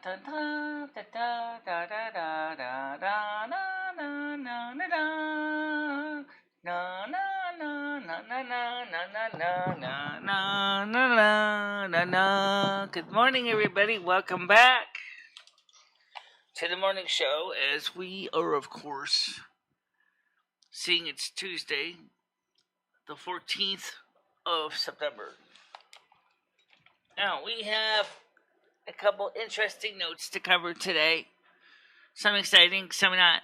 Good morning, everybody. Welcome back to the morning show, as we are, of course, seeing it's Tuesday, the 14th of September. Now, we have a couple interesting notes to cover today. Some exciting, some not.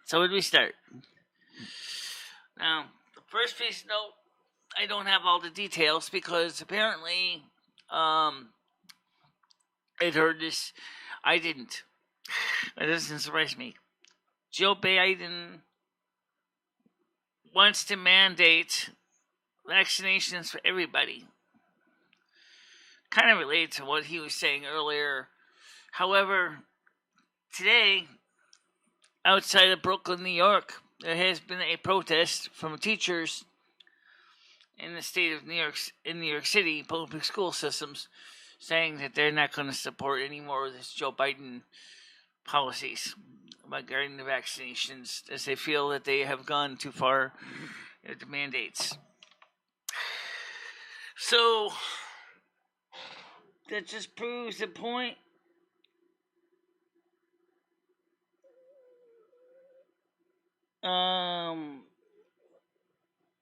So, where do we start? Now, the first piece of note, I don't have all the details because apparently I'd heard this. I didn't. It doesn't surprise me. Joe Biden wants to mandate vaccinations for everybody. Kind of related to what he was saying earlier. However, today, outside of Brooklyn, New York, there has been a protest from teachers in the state of New York, in New York City, public school systems, saying that they're not going to support any more of this Joe Biden policies regarding the vaccinations, as they feel that they have gone too far with the mandates. So that just proves the point.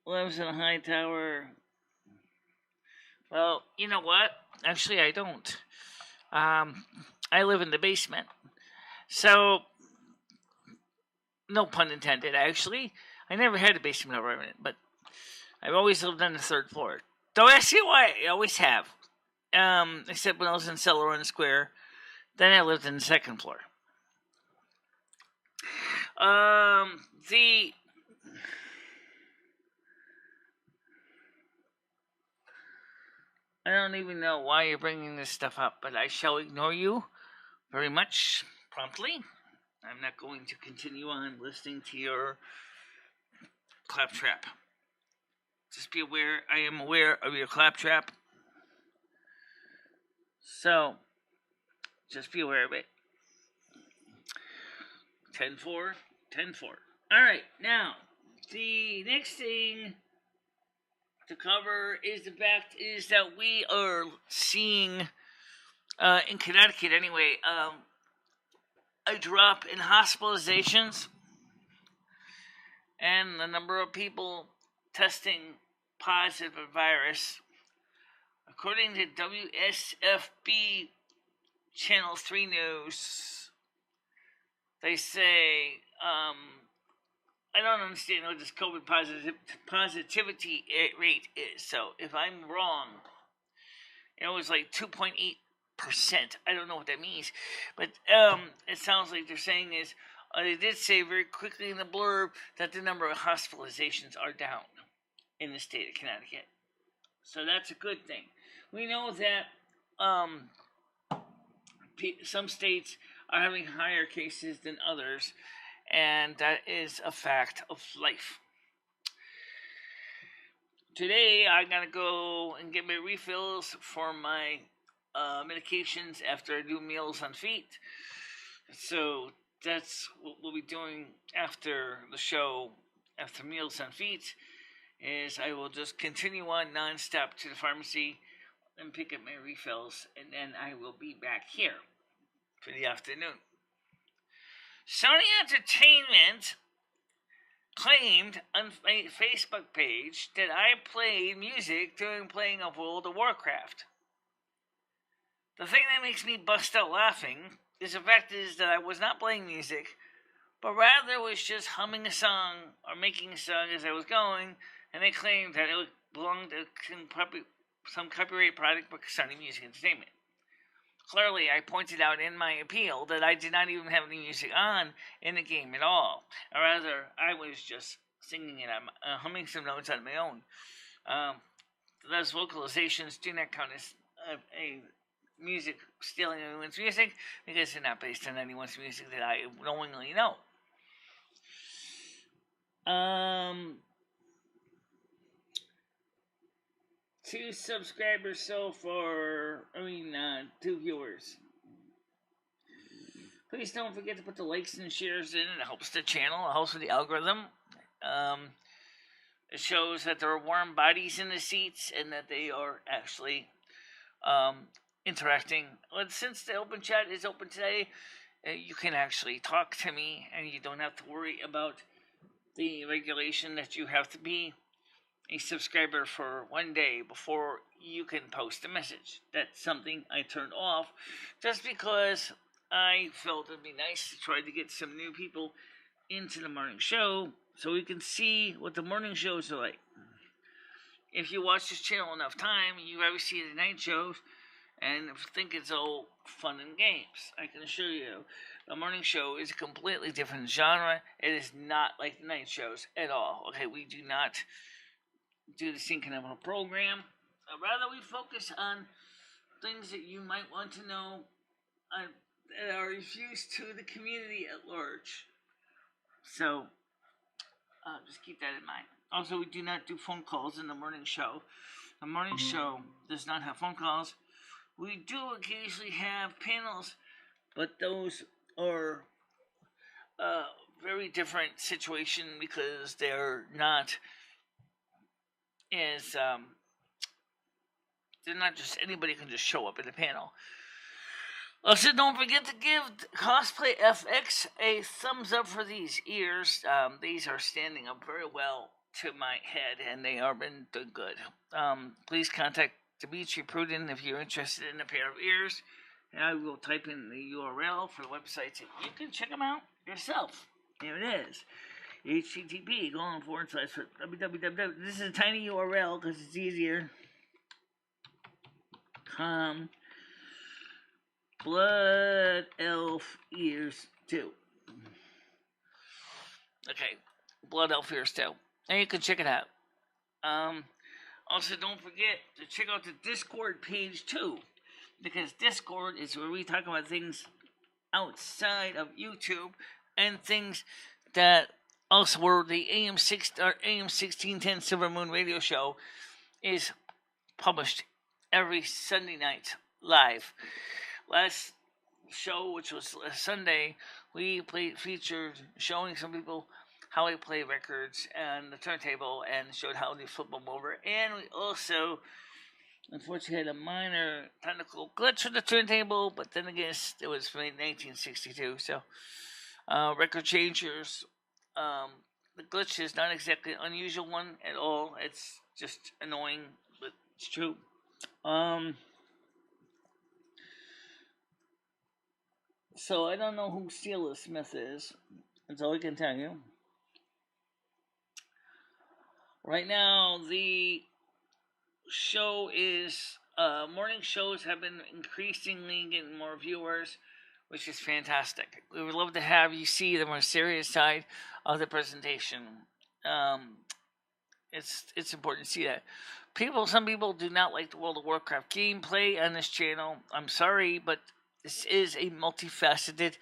Lives in a high tower. Well, you know what? Actually, I don't. I live in the basement. So, no pun intended, actually. I never had a basement apartment, but I've always lived on the third floor. Don't ask me why. I always have. Except when I was in Silvermoon Square. Then I lived in the second floor. I don't even know why you're bringing this stuff up, but I shall ignore you very much promptly. I'm not going to continue on listening to your claptrap. Just be aware, I am aware of your claptrap. So, just be aware of it. 10-4, 10-4. Alright, now, the next thing to cover is the fact is that we are seeing, in Connecticut anyway, a drop in hospitalizations and the number of people testing positive for virus. According to WSFB Channel 3 News, they say, I don't understand what this COVID positivity rate is. So if I'm wrong, it was like 2.8%. I don't know what that means. But it sounds like they're saying is, they did say very quickly in the blurb that the number of hospitalizations are down in the state of Connecticut. So that's a good thing. We know that some states are having higher cases than others, and that is a fact of life. Today, I'm going to go and get my refills for my medications after I do Meals on Feet. So that's what we'll be doing after the show, after Meals on Feet, is I will just continue on nonstop to the pharmacy and pick up my refills, and then I will be back here for the afternoon. Sony Entertainment claimed on my Facebook page that I played music during playing of World of Warcraft. The thing that makes me bust out laughing is the fact is that I was not playing music, but rather was just humming a song or making a song as I was going, and they claimed that it belonged to some copyright product by Sony Music Entertainment. Clearly, I pointed out in my appeal that I did not even have any music on in the game at all. Or rather, I was just singing it, humming some notes on my own. Those vocalizations do not count as a music stealing anyone's music because they're not based on anyone's music that I knowingly know. 2 subscribers so far. 2 viewers. Please don't forget to put the likes and shares in. It helps the channel. It helps with the algorithm. It shows that there are warm bodies in the seats and that they are actually interacting. But since the open chat is open today, you can actually talk to me, and you don't have to worry about the regulation that you have to be a subscriber for 1 day before you can post a message. That's something I turned off just because I felt it'd be nice to try to get some new people into the morning show so we can see what the morning shows are like. If you watch this channel enough time, you ever see the night shows and think it's all fun and games. I can assure you, the morning show is a completely different genre. It is not like the night shows at all. Okay, we do not do the same kind of a program. Rather, we focus on things that you might want to know that are refused to the community at large. So, just keep that in mind. Also, we do not do phone calls in the morning show. The morning show does not have phone calls. We do occasionally have panels, but those are very different situation because they're not as they're not just anybody can just show up in the panel. Also, don't forget to give Cosplay FX a thumbs up for these ears. These are standing up very well to my head, and they are been doing good. Please contact Dimitri Pruden if you're interested in a pair of ears. And I will type in the URL for the website so you can check them out yourself. Here it is. http://www. This is a tiny URL because it's easier. Blood Elf Ears 2. Okay, Blood Elf Ears 2. And you can check it out. Also, don't forget to check out the Discord page too, because Discord is where we talk about things outside of YouTube and things that also where the AM 1610 Silvermoon radio show is published every Sunday night live. Last show, which was Sunday, we featured showing some people how they play records and the turntable and showed how they flip them over. And we also, unfortunately, had a minor technical glitch with the turntable, but then again, it was made in 1962, so record changers. The glitch is not exactly an unusual one at all. It's just annoying, but it's true. So I don't know who Steela Smith is. That's all I can tell you. Right now, the show is morning shows have been increasingly getting more viewers, which is fantastic. We would love to have you see the more serious side of the presentation. It's important to see that. Some people do not like the World of Warcraft gameplay on this channel. I'm sorry, but this is a multifaceted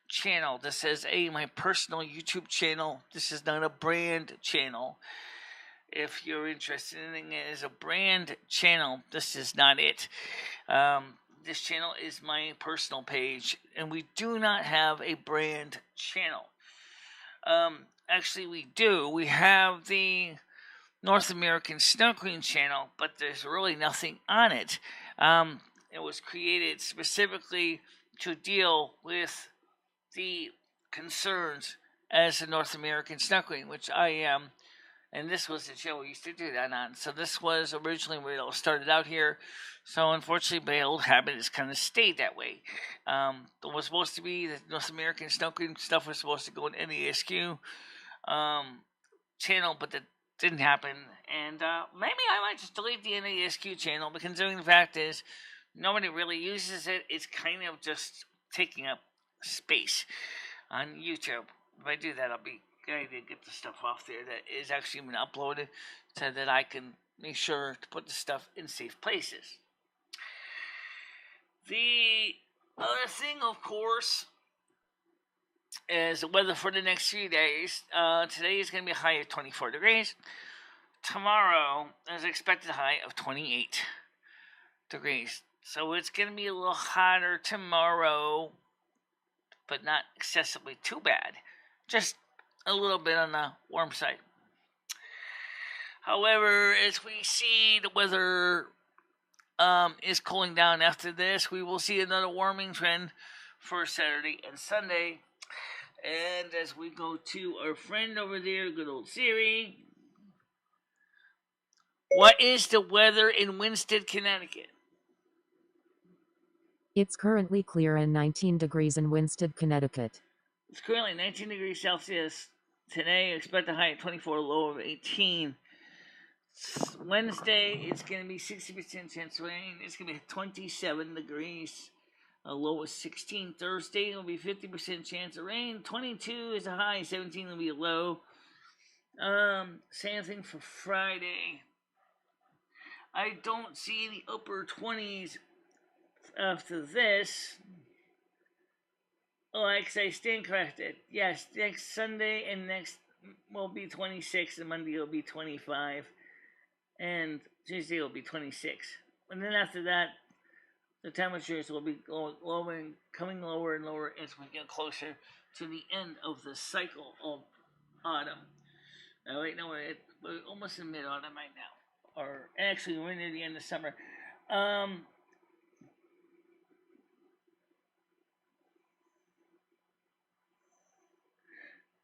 channel. This is my personal YouTube channel. This is not a brand channel. If you're interested in it as a brand channel, this is not it. This channel is my personal page, and we do not have a brand channel. Actually, we do. We have the North American Snow Queen channel, but there's really nothing on it. It was created specifically to deal with the concerns as the North American Snow Queen, which I am. And this was the show we used to do that on. So this was originally where it all started out here. So unfortunately, my old habit has kind of stayed that way. It was supposed to be the North American Snow Queen stuff was supposed to go in NASQ channel, but that didn't happen. And maybe I might just delete the NASQ channel, but considering the fact is nobody really uses it. It's kind of just taking up space on YouTube. If I do that, I'll be going to get the stuff off there that is actually been uploaded so that I can make sure to put the stuff in safe places. The other thing, of course, is the weather for the next few days. Today is going to be a high of 24 degrees. Tomorrow is expected high of 28 degrees. So it's going to be a little hotter tomorrow but not excessively too bad. Just a little bit on the warm side. However, as we see the weather is cooling down after this, we will see another warming trend for Saturday and Sunday. And as we go to our friend over there, good old Siri, what is the weather in Winston, Connecticut? It's currently clear and 19 degrees in Winston, Connecticut. It's currently 19 degrees Celsius. Today, expect a high of 24, low of 18. Wednesday, it's going to be 60% chance of rain. It's going to be 27 degrees. A low of 16. Thursday, it'll be 50% chance of rain. 22 is a high. 17 will be a low. Same thing for Friday. I don't see the upper 20s after this. Oh, actually, I stand corrected. Yes, next Sunday and next will be 26, and Monday will be 25, and Tuesday will be 26. And then after that, the temperatures will be coming lower and lower as we get closer to the end of the cycle of autumn. Right now, we're almost in mid-autumn right now. Or actually, we're near the end of summer.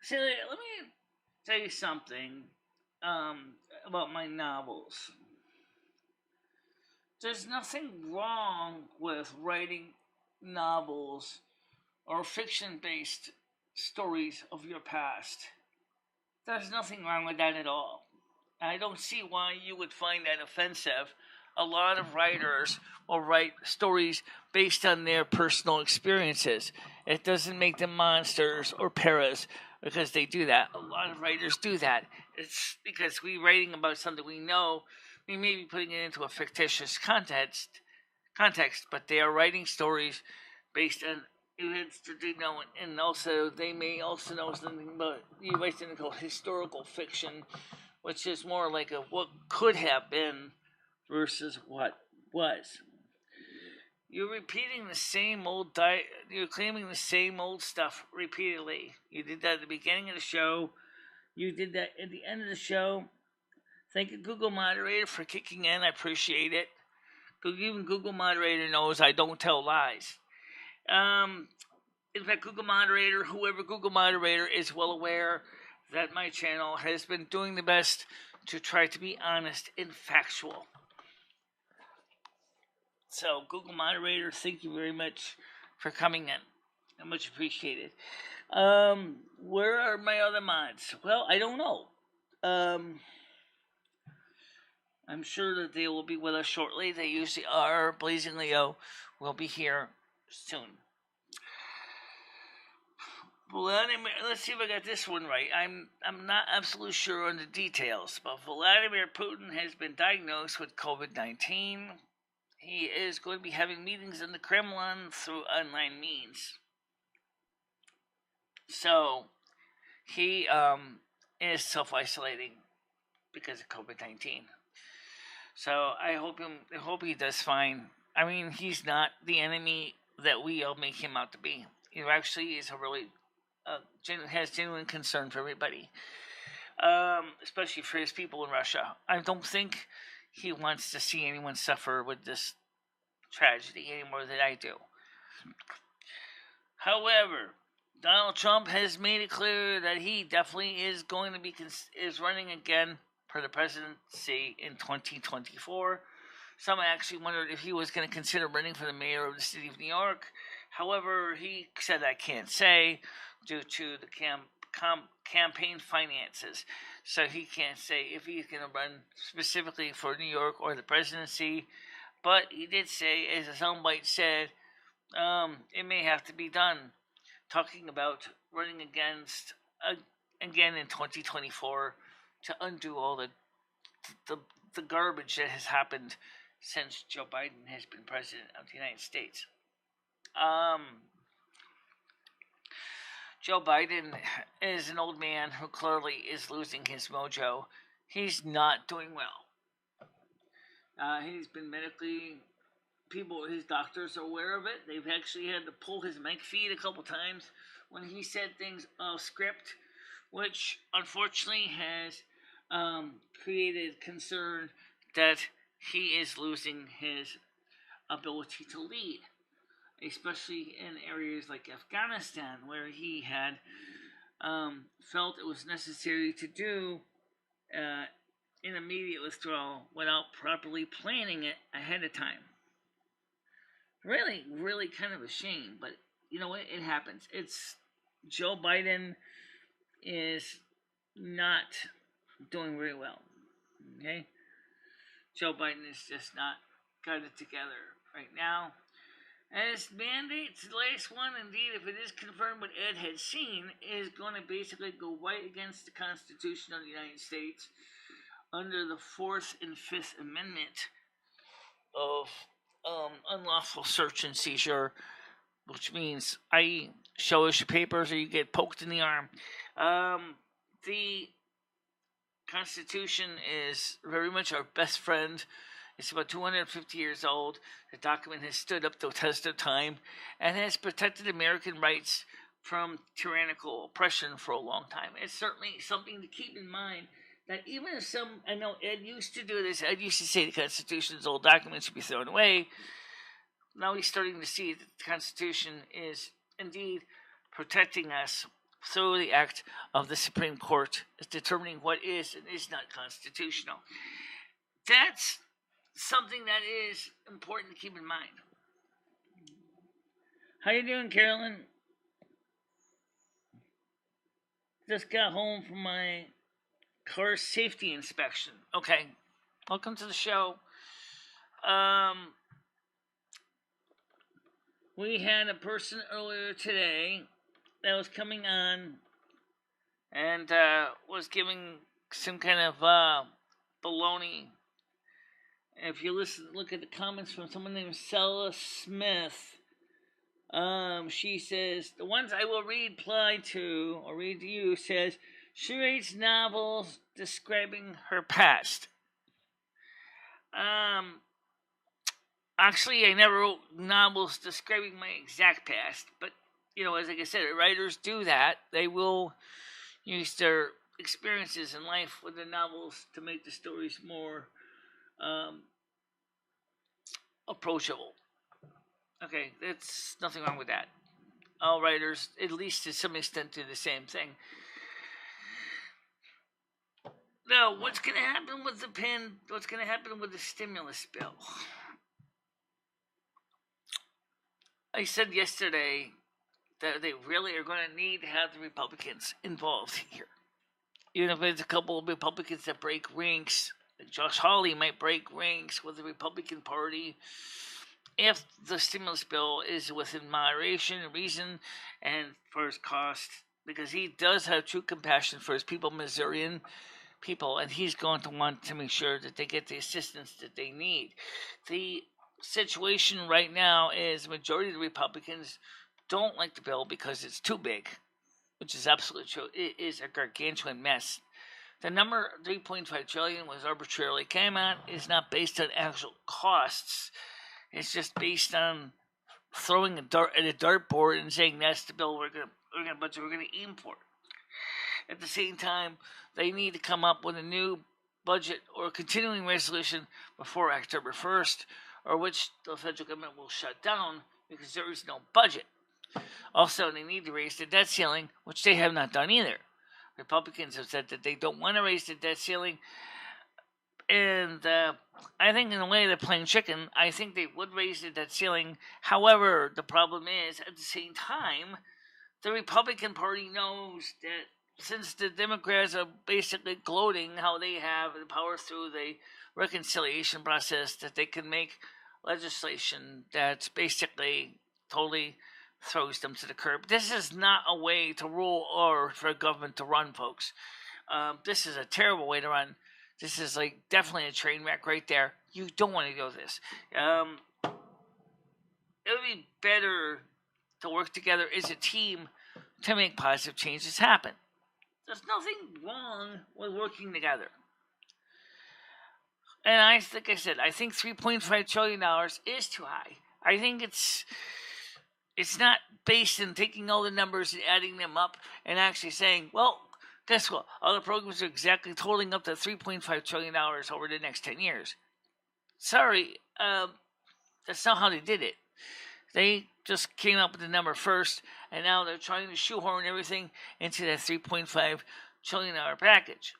So let me tell you something about my novels. There's nothing wrong with writing novels or fiction-based stories of your past. There's nothing wrong with that at all. I don't see why you would find that offensive. A lot of writers will write stories based on their personal experiences. It doesn't make them monsters or paras because they do that. A lot of writers do that. It's because we're writing about something we know. We may be putting it into a fictitious context, but they are writing stories based on events that they know, and also they may also know something about, you write something called historical fiction, which is more like a what could have been versus what was. You're repeating the same old you're claiming the same old stuff repeatedly. You did that at the beginning of the show. You did that at the end of the show. Thank you, Google Moderator, for kicking in. I appreciate it. Even Google Moderator knows I don't tell lies. In fact, whoever Google Moderator is well aware that my channel has been doing the best to try to be honest and factual. So, Google Moderator, thank you very much for coming in. I much appreciated. Where are my other mods? Well, I don't know. I'm sure that they will be with us shortly. They usually are. Blazing Leo will be here soon. Vladimir, let's see if I got this one right. I'm not absolutely sure on the details, but Vladimir Putin has been diagnosed with COVID-19. He is going to be having meetings in the Kremlin through online means. So he is self-isolating because of COVID-19. So I hope he does fine. I mean, he's not the enemy that we all make him out to be. He actually is a really has genuine concern for everybody, especially for his people in Russia. I don't think he wants to see anyone suffer with this tragedy any more than I do. However, Donald Trump has made it clear that he definitely is going to be is running again for the presidency in 2024. Some actually wondered if he was going to consider running for the mayor of the city of New York. However, he said, I can't say, due to the campaign finances. So he can't say if he's going to run specifically for New York or the presidency. But he did say, as a soundbite said, it may have to be done. Talking about running against again in 2024 to undo all the garbage that has happened since Joe Biden has been president of the United States. Joe Biden is an old man who clearly is losing his mojo. He's not doing well. He's been medically people, his doctors, are aware of it. They've actually had to pull his mic feed a couple times when he said things off script, which unfortunately has created concern that he is losing his ability to lead, especially in areas like Afghanistan, where he had felt it was necessary to do an immediate withdrawal without properly planning it ahead of time. Really, really kind of a shame, but you know what? It happens. It's Joe Biden is not doing very well. Okay? Joe Biden is just not got it together right now. And his mandates, the latest one, indeed, if it is confirmed what Ed had seen, is going to basically go right against the Constitution of the United States under the 4th and 5th Amendment of unlawful search and seizure, which means I show us your papers or you get poked in the arm. The Constitution is very much our best friend. It's about 250 years old. The document has stood up the test of time and has protected American rights from tyrannical oppression for a long time. It's certainly something to keep in mind that even if I know Ed used to do this, Ed used to say the Constitution's old documents should be thrown away. Now he's starting to see that the Constitution is indeed protecting us through the act of the Supreme Court, is determining what is and is not constitutional. That's something that is important to keep in mind. How you doing, Carolyn? Just got home from my car safety inspection. Okay, welcome to the show. We had a person earlier today that was coming on and was giving some kind of baloney. If you look at the comments from someone named Sella Smith, she says, the ones I will read to you, says, she reads novels describing her past. Actually, I never wrote novels describing my exact past, but, as like I said, writers do that. They will use their experiences in life with the novels to make the stories more approachable. Okay, that's nothing wrong with that. All writers, at least to some extent, do the same thing. Now, what's going to happen with what's going to happen with the stimulus bill? I said yesterday that they really are going to need to have the Republicans involved here. Even if it's a couple of Republicans that break ranks, like Josh Hawley might break ranks with the Republican Party if the stimulus bill is within moderation, reason, and for his cost, because he does have true compassion for his people, Missourian people, and he's going to want to make sure that they get the assistance that they need. The situation right now is the majority of the Republicans don't like the bill because it's too big, which is absolutely true. It is a gargantuan mess. The number $3.5 trillion was arbitrarily came out. It's not based on actual costs. It's just based on throwing a dart at a dartboard and saying that's the bill we're gonna aim for. At the same time, they need to come up with a new budget or a continuing resolution before October 1st, or which the federal government will shut down because there is no budget. Also, they need to raise the debt ceiling, which they have not done either. Republicans have said that they don't want to raise the debt ceiling, and I think in a way they're playing chicken. I think they would raise the debt ceiling. However, the problem is, at the same time, the Republican Party knows that since the Democrats are basically gloating how they have the power through the reconciliation process, that they can make legislation that's basically totally throws them to the curb. This is not a way to rule or for a government to run, folks. This is a terrible way to run. This is definitely a train wreck right there. You don't want to go this. It would be better to work together as a team to make positive changes happen. There's nothing wrong with working together. And I think I said, I think $3.5 trillion is too high. I think it's not based in taking all the numbers and adding them up and actually saying, well, guess what? All the programs are exactly totaling up to $3.5 trillion over the next 10 years. Sorry, that's not how they did it. They just came up with the number first, and now they're trying to shoehorn everything into that $3.5 trillion package.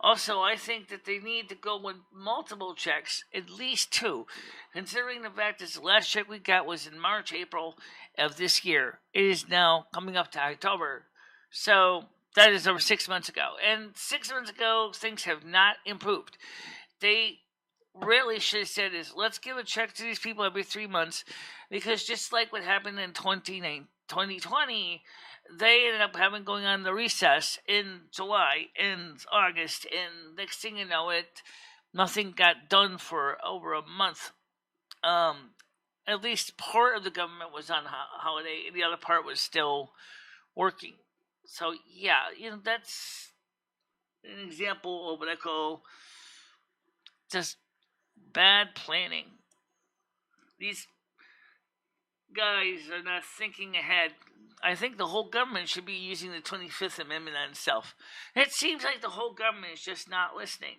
Also, I think that they need to go with multiple checks, at least two, considering the fact that the last check we got was in March, April of this year. It is now coming up to October. So that is over 6 months ago. And 6 months ago, things have not improved. They really should have said is, let's give a check to these people every 3 months, because just like what happened in 2020, they ended up going on the recess in July and August, and next thing you know, nothing got done for over a month. At least part of the government was on holiday, and the other part was still working. So yeah, that's an example of what I call just bad planning. These guys are not thinking ahead. I think the whole government should be using the 25th Amendment on itself. It seems like the whole government is just not listening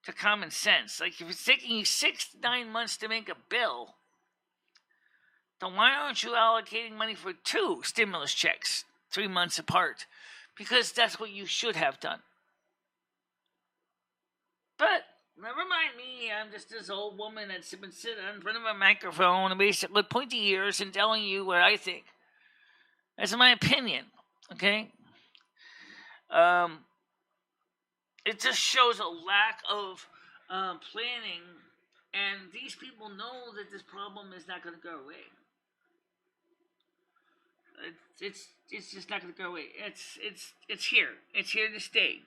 to common sense. Like, if it's taking you 6 to 9 months to make a bill, then why aren't you allocating money for 2 stimulus checks 3 months apart? Because that's what you should have done. But never mind me, I'm just this old woman that's been sitting in front of a microphone and basically with pointy ears and telling you what I think. That's my opinion, okay? It just shows a lack of planning, and these people know that this problem is not going to go away. It's just not going to go away. It's here. It's here to stay.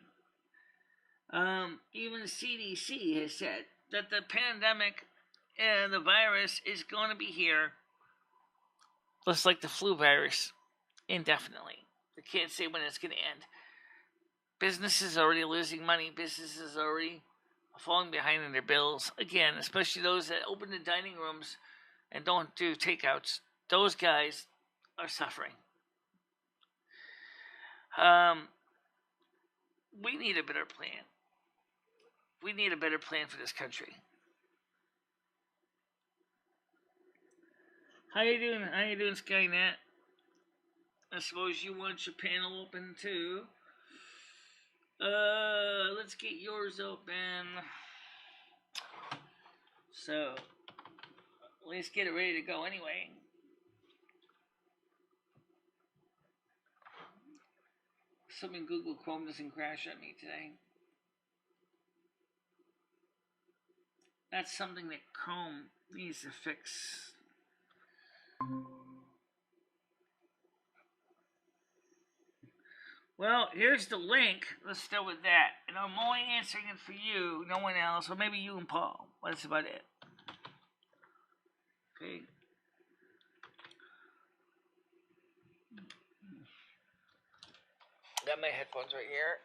Even the CDC has said that the pandemic and the virus is going to be here, just like the flu virus, indefinitely. They can't say when it's going to end. Businesses are already losing money. Businesses are already falling behind in their bills. Again, especially those that open the dining rooms and don't do takeouts. Those guys are suffering. We need a better plan. We need a better plan for this country. How you doing? How you doing, Skynet? I suppose you want your panel open too. Let's get yours open. So, let's get it ready to go anyway. Assuming Google Chrome doesn't crash at me today. That's something that Chrome needs to fix. Well, here's the link. Let's start with that. And I'm only answering it for you, no one else, or maybe you and Paul. That's about it. Okay. Got my headphones right here.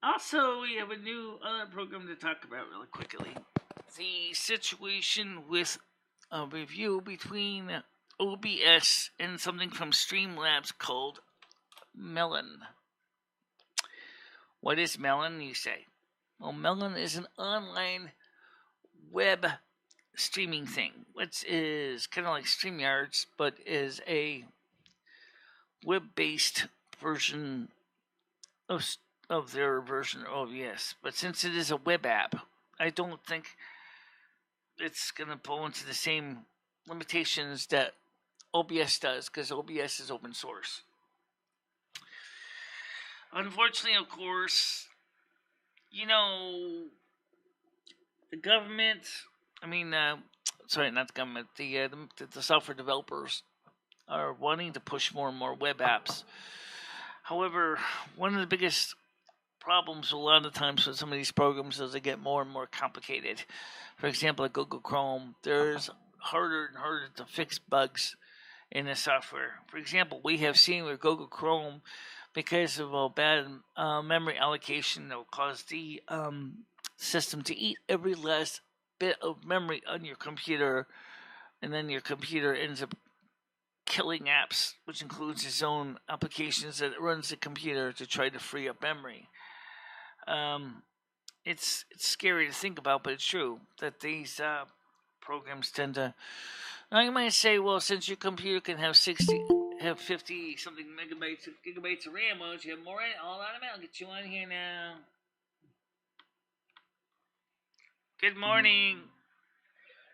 Also, we have a new other program to talk about really quickly. The situation with a review between OBS and something from Streamlabs called Melon. What is Melon, you say? Well, Melon is an online web streaming thing, which is kind of like StreamYards, but is a web-based version of their version of OBS. But since it is a web app, I don't think it's going to fall into the same limitations that OBS does, because OBS is open source. Unfortunately, of course, the government, sorry, not the government, the software developers are wanting to push more and more web apps. However, one of the biggest problems a lot of times with some of these programs is they get more and more complicated. For example, at Google Chrome, there's harder and harder to fix bugs in the software. For example, we have seen with Google Chrome, because of a bad memory allocation, that will cause the system to eat every last bit of memory on your computer, and then your computer ends up killing apps, which includes its own applications that it runs the computer to try to free up memory. It's scary to think about, but it's true that these programs tend to. Now you might say, well, since your computer can have 50 something gigabytes of RAM, why don't you have more? Hold on a minute, I'll get you on here now. Good morning.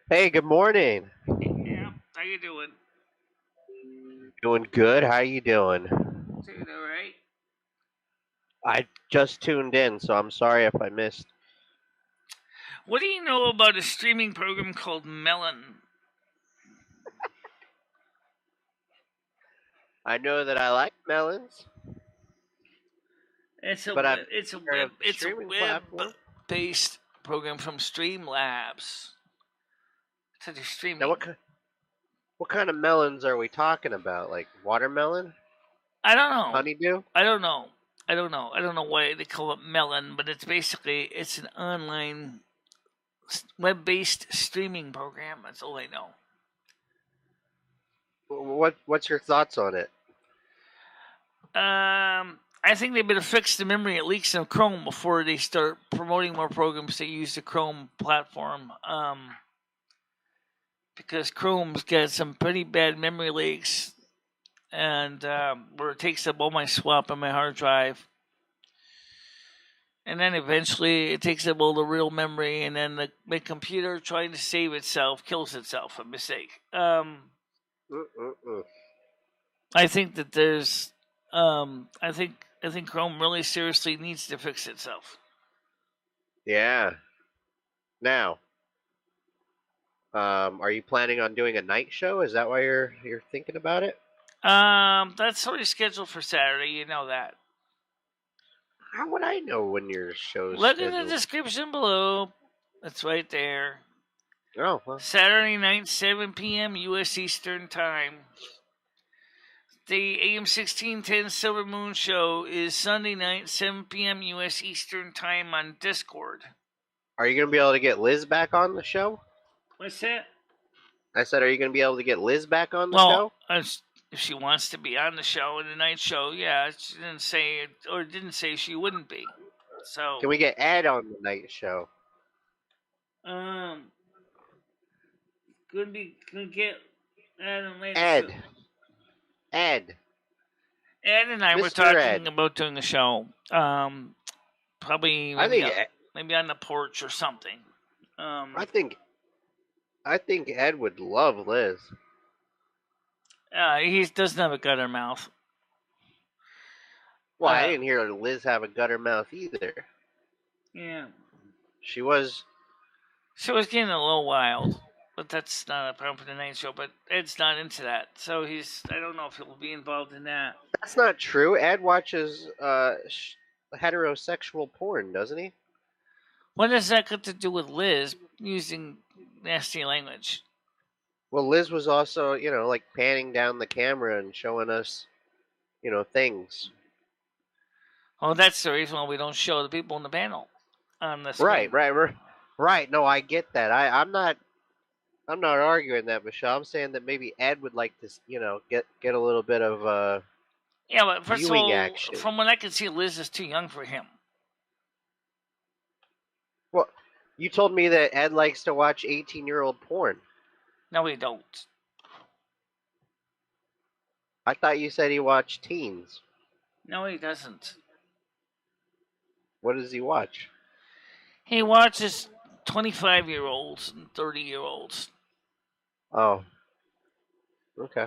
Hey, good morning. Yeah, how you doing? Doing good. How you doing? Doing all right. I just tuned in, so I'm sorry if I missed. What do you know about a streaming program called Melon? I know that I like melons, It's but I'm a aware web of the streaming platform. based program from Streamlabs. So they're Now, streaming. what kind of melons are we talking about? Like watermelon, I don't know. honeydew? I don't know. I don't know. I don't know why they call it Melon, but it's an online web-based streaming program. That's all I know. What's your thoughts on it? I think they better fix the memory it leaks in Chrome before they start promoting more programs that use the Chrome platform. Because Chrome's got some pretty bad memory leaks, and where it takes up all my swap on my hard drive. And then eventually it takes up all the real memory, and then my computer trying to save itself kills itself. A mistake. I think that there's, I think Chrome really seriously needs to fix itself. Yeah. Now, are you planning on doing a night show? Is that why you're thinking about it? That's already scheduled for Saturday. You know that. How would I know when your show's Look in scheduled? the description below. It's right there. Oh, well. Saturday night, 7 p.m. U.S. Eastern Time. The AM 1610 Silvermoon show is Sunday night, 7 p.m. U.S. Eastern Time on Discord. Are you going to be able to get Liz back on the show? What's that? I said, are you going to be able to get Liz back on the show? If she wants to be on the show, in the night show, yeah. She didn't say she wouldn't be. So Can we get Ed on the night show? gonna get Adam later. Ed. Ed and I were Mr. talking Ed. about doing a show. Probably maybe on the porch or something. I think Ed would love Liz. He doesn't have a gutter mouth. Well, I didn't hear Liz have a gutter mouth either. Yeah. She was getting a little wild, but that's not a problem for the night show. But Ed's not into that, so I don't know if he'll be involved in that. That's not true. Ed watches heterosexual porn, doesn't he? What does that got to do with Liz using nasty language? Well, Liz was also, like panning down the camera and showing us, things. Oh, that's the reason why we don't show the people in the panel on the screen. Right. No, I get that. I'm not arguing that, Michelle. I'm saying that maybe Ed would like to, get a little bit of yeah, but first of all, action. From what I can see, Liz is too young for him. Well, you told me that Ed likes to watch 18-year-old porn. No, we don't. I thought you said he watched teens. No, he doesn't. What does he watch? He watches 25-year-olds and 30-year-olds. Oh. Okay.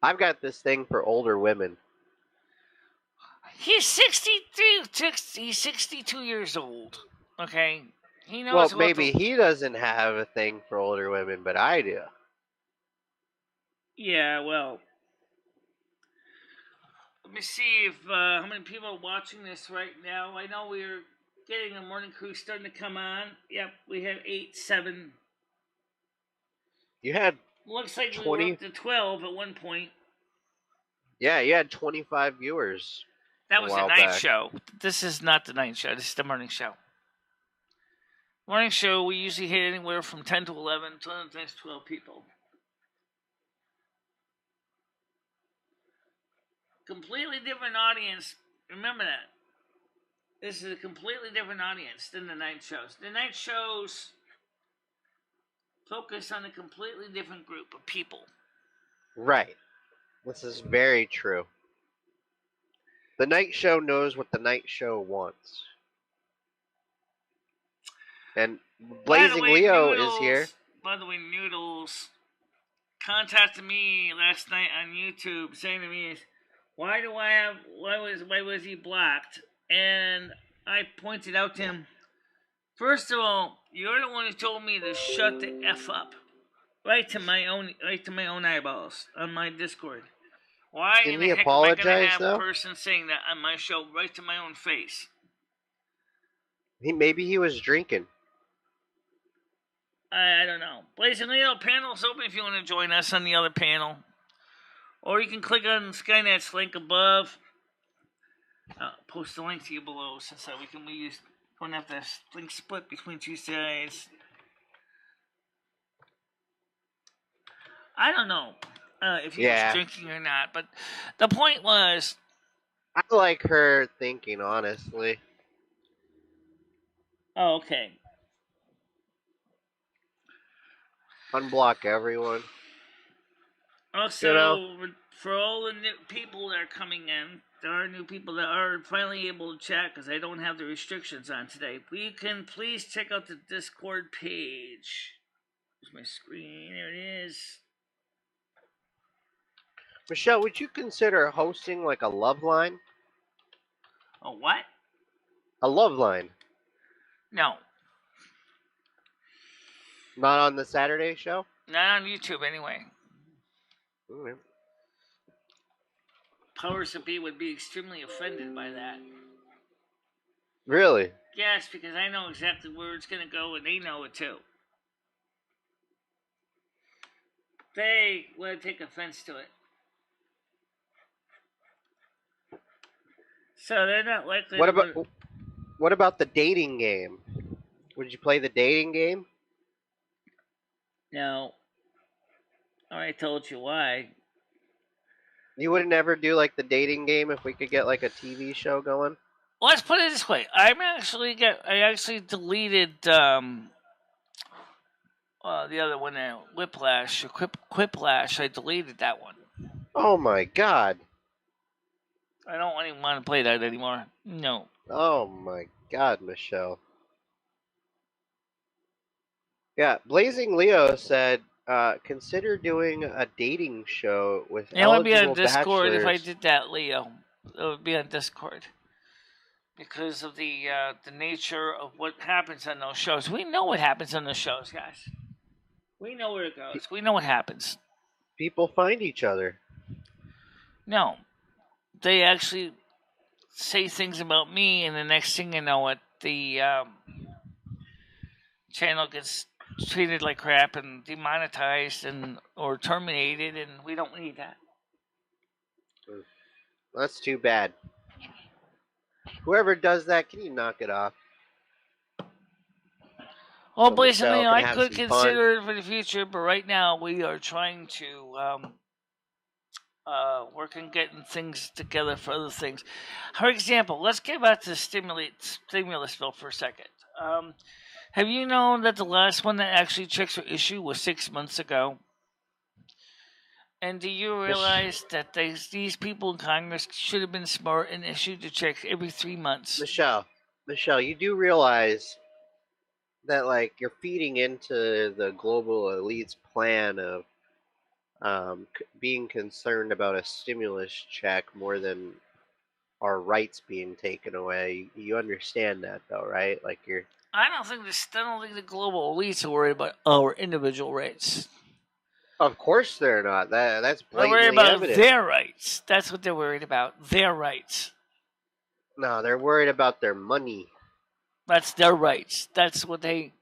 I've got this thing for older women. He's 63. He's 62 years old. Okay? He knows. Well, maybe he doesn't have a thing for older women, but I do. Yeah, well. Let me see if how many people are watching this right now. I know we're getting a morning crew starting to come on. Yep, we have 8, 7. You had Looks like we were 20. up to 12 at one point. Yeah, you had 25 viewers That a was the while night back. show. This is not the night show. This is the morning show. Morning show, we usually hit anywhere from 10 to 11, sometimes 12 people. Completely different audience. Remember that. This is a completely different audience than the night shows. The night shows focus on a completely different group of people. Right. This is very true. The night show knows what the night show wants. And Blazing Leo is here. By the way, Noodles contacted me last night on YouTube saying to me, why was he blocked? And I pointed out to him, first of all, you're the one who told me to shut the F up. Right to my own eyeballs on my Discord. Why Didn't in the he heck am I gonna apologize, have though? a person saying that on my show right to my own face? Maybe he was drinking. I don't know. Blazing Leo panel's open if you want to join us on the other panel. Or you can click on Skynet's link above. I'll post the link to you below since we don't have to link split between two sides. I don't know if he was drinking or not, but the point was... I like her thinking, honestly. Oh, okay. Unblock everyone. Also, for all the new people that are coming in, there are new people that are finally able to chat because I don't have the restrictions on today. You can please check out the Discord page. Here's my screen. There it is. Michelle, would you consider hosting like a love line? A what? A love line. No. Not on the Saturday show? Not on YouTube, anyway. Okay. Powers that be would be extremely offended by that. Really? Yes, because I know exactly where it's going to go, and they know it too. They would take offense to it. So they're not likely What about the dating game? Would you play the dating game? No. I already told you why. You wouldn't ever do like the dating game if we could get like a TV show going? Let's put it this way. I actually deleted the other one there, Whiplash or Quiplash. I deleted that one. Oh my god. I don't even want to play that anymore. No. Oh my god, Michelle. Yeah, Blazing Leo said, consider doing a dating show with It would be on eligible Discord bachelors. if I did that, Leo. It would be on Discord. Because of the nature of what happens on those shows. We know what happens on those shows, guys. We know where it goes. We know what happens. People find each other. No. They actually say things about me, and the next thing you know, the channel gets treated like crap and demonetized or terminated, and we don't need that. That's too bad. Whoever does that, can you knock it off? Well, basically, I could consider it for the future, but right now we are trying to work on getting things together for other things. For example, let's get back to the stimulus bill for a second. Have you known that the last one that actually checks were issued was 6 months ago? And do you realize that these people in Congress should have been smart and issued the checks every 3 months? Michelle, you do realize that like you're feeding into the global elite's plan of being concerned about a stimulus check more than our rights being taken away. You understand that, though, right? Like I don't think the global elites are worried about our individual rights. Of course they're not. That's blatantly evident. They're worried about their rights. That's what they're worried about. Their rights. No, they're worried about their money. That's their rights. That's what they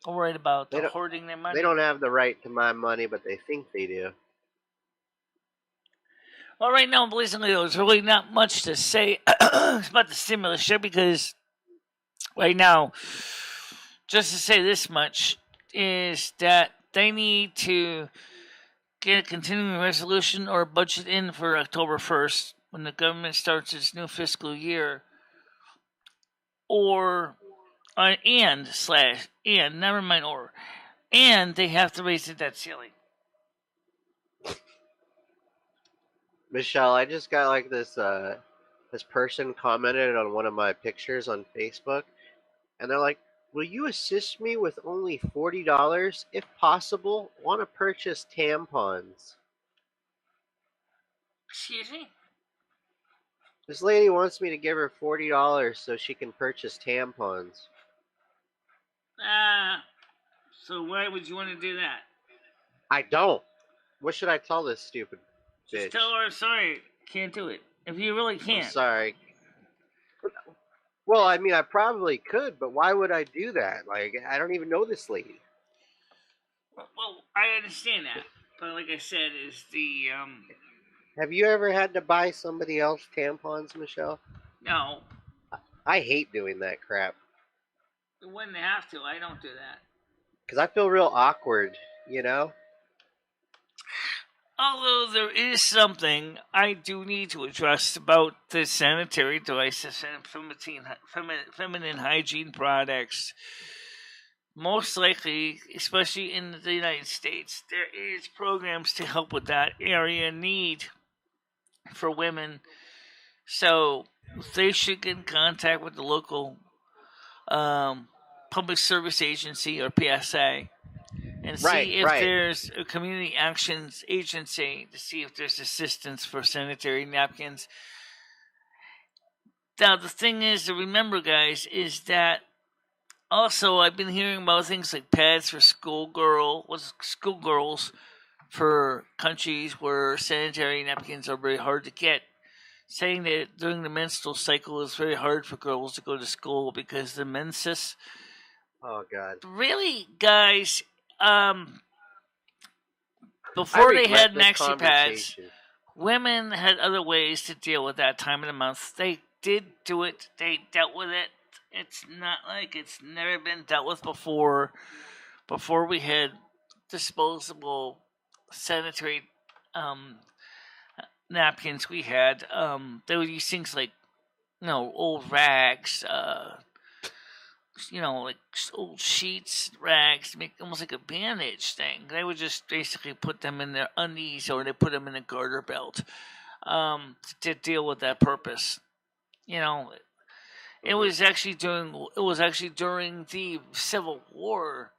worried about They don't. hoarding their money. They don't have the right to my money, but they think they do. Well, right now, basically, there's really not much to say about the stimulus check because right now, just to say this much, is that they need to get a continuing resolution or a budget in for October 1st when the government starts its new fiscal year, or never mind, and they have to raise the debt ceiling. Michelle, I just got like this person commented on one of my pictures on Facebook, and they're like, "Will you assist me with only $40? If possible, want to purchase tampons." Excuse me? This lady wants me to give her $40 so she can purchase tampons. So why would you want to do that? I don't. What should I tell this stupid bitch? Just tell her, sorry, can't do it. If you really I'm can't. sorry. Well, I mean, I probably could, but why would I do that? Like, I don't even know this lady. Well, I understand that. But like I said, is the, Have you ever had to buy somebody else tampons, Michelle? no, I hate doing that crap. you wouldn't have to. I don't do that. Because I feel real awkward, you know? Although there is something I do need to address about the sanitary devices and feminine hygiene products. Most likely, especially in the United States, there is programs to help with that area need for women. So they should get in contact with the local public service agency or PSA and see if there's a community actions agency to see if there's assistance for sanitary napkins. Now, the thing is to remember, guys, is that also I've been hearing about things like pads for schoolgirls for countries where sanitary napkins are very hard to get, saying that during the menstrual cycle it's very hard for girls to go to school because the menses. Oh, God. Really, guys, before they had maxi pads, women had other ways to deal with that time of the month. They did do it. They dealt with it. It's not like it's never been dealt with before. Before we had disposable sanitary napkins, we had they would use things like old rags, like old sheets, rags, make almost like a bandage thing. They would just basically put them in their undies or they put them in a garter belt to deal with that purpose. It was actually during the Civil War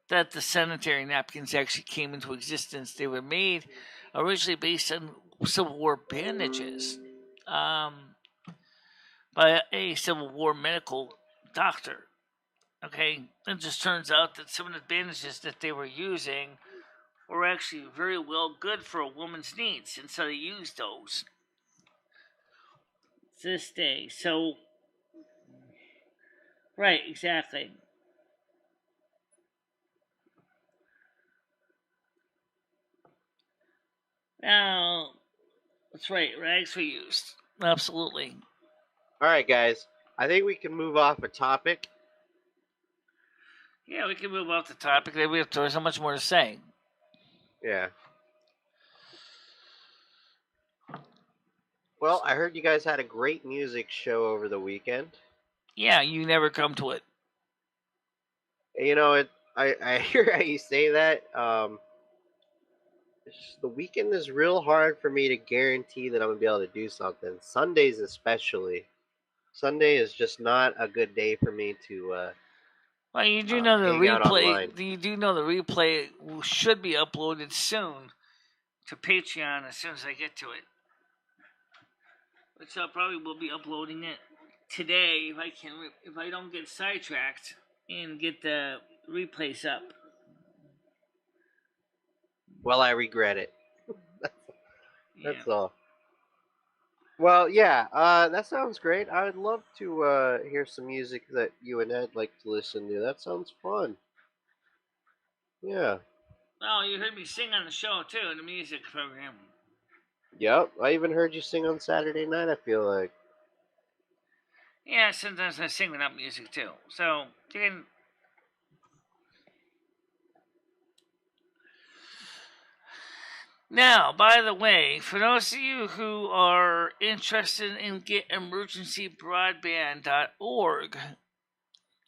that the sanitary napkins actually came into existence. They were made originally based on Civil War bandages by a Civil War medical doctor. Okay, it just turns out that some of the bandages that they were using were actually very well good for a woman's needs, and so they used those to this day. So, right, exactly. Now, that's right, rags were used. Absolutely. All right, guys. I think we can move off a topic. Yeah, we can move off the topic. There's so much more to say. Yeah. Well, I heard you guys had a great music show over the weekend. Yeah, you never come to it. You know, I hear how you say that. The weekend is real hard for me to guarantee that I'm gonna be able to do something. Sundays especially. Sunday is just not a good day for me to Well, you do know the hang out online. replay. You do know the replay should be uploaded soon to Patreon as soon as I get to it. Which I probably will be uploading it today if I can. If I don't get sidetracked and get the replays up. Well, I regret it. That's all. Well, yeah, that sounds great. I would love to hear some music that you and Ed like to listen to. That sounds fun. Yeah. Oh, you heard me sing on the show too, in the music program. Yep. I even heard you sing on Saturday night, I feel like. Yeah, sometimes I sing without music too. So you can. Now, by the way, for those of you who are interested in getemergencybroadband.org,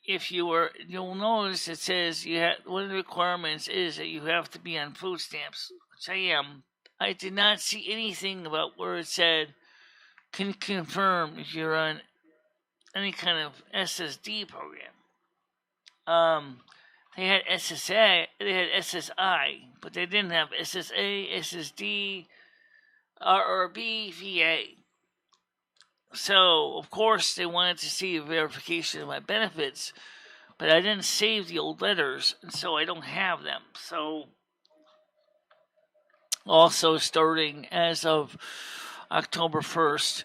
if you are, you'll notice it says one of the requirements is that you have to be on food stamps, which I am. I did not see anything about where it said can confirm if you're on any kind of SSD program. They had SSA, they had SSI, but they didn't have SSA, SSD, RRB, VA. So, of course, they wanted to see a verification of my benefits, but I didn't save the old letters, and so I don't have them. So, also starting as of October 1st,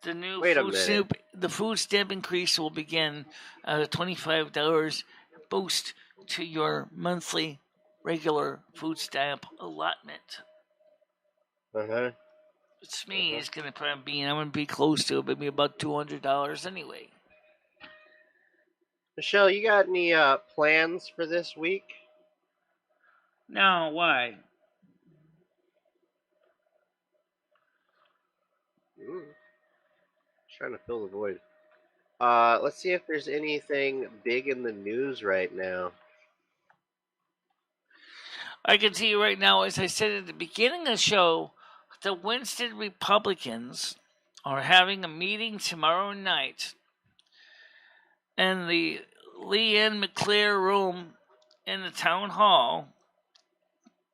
the new Wait a minute. food stamp increase will begin at a $25 boost to your monthly regular food stamp allotment. Uh-huh. Which me is gonna probably I'm gonna be close to it, maybe about $200 anyway. Michelle, you got any plans for this week? No, why? Trying to fill the void. Let's see if there's anything big in the news right now. I can tell you right now, as I said at the beginning of the show, the Winston Republicans are having a meeting tomorrow night in the Lee Ann McClare room in the town hall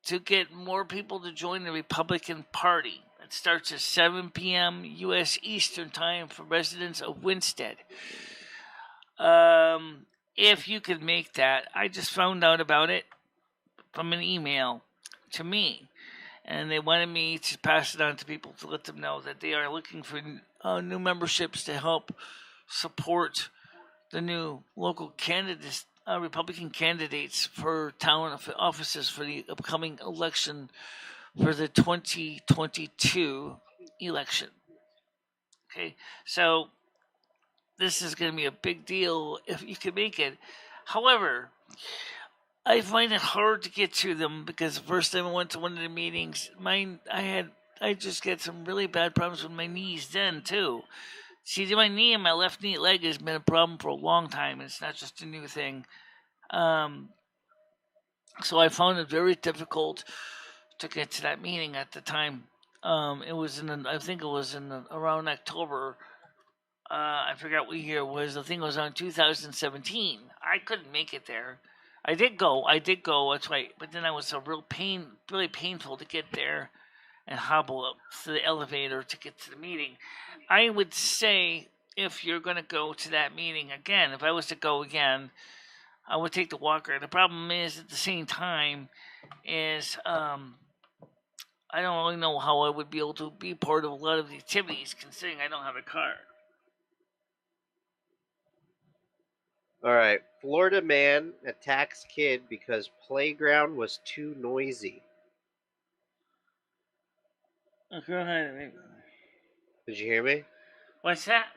to get more people to join the Republican Party. It starts at 7 p.m. U.S. Eastern Time for residents of Winsted. If you could make that, I just found out about it from an email to me, and they wanted me to pass it on to people to let them know that they are looking for new memberships to help support the new local candidates, Republican candidates for town offices for the upcoming election for the 2022 election. Okay, so this is going to be a big deal if you can make it. However, I find it hard to get to them because the first time I went to one of the meetings, I just get some really bad problems with my knees then too. See, my knee and my left knee leg has been a problem for a long time. It's not just a new thing. So I found it very difficult to get to that meeting at the time. It was I think it was around October. I forgot what year it was. I think it was on 2017. I couldn't make it there. I did go. That's right. But then I was really painful to get there and hobble up to the elevator to get to the meeting. I would say if you're going to go to that meeting again, if I was to go again, I would take the walker. The problem is at the same time is I don't really know how I would be able to be part of a lot of the activities considering I don't have a car. All right. Florida man attacks kid because playground was too noisy. Go ahead. Did you hear me? What's that?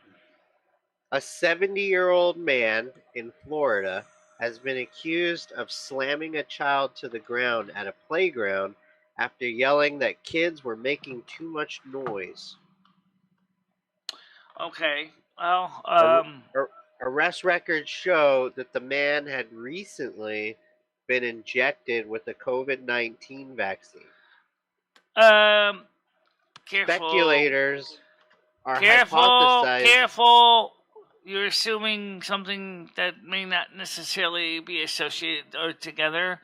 A 70-year-old man in Florida has been accused of slamming a child to the ground at a playground after yelling that kids were making too much noise. Okay. Well, Arrest records show that the man had recently been injected with the COVID-19 vaccine. careful. Speculators are hypothesizing. Careful. You're assuming something that may not necessarily be associated or together.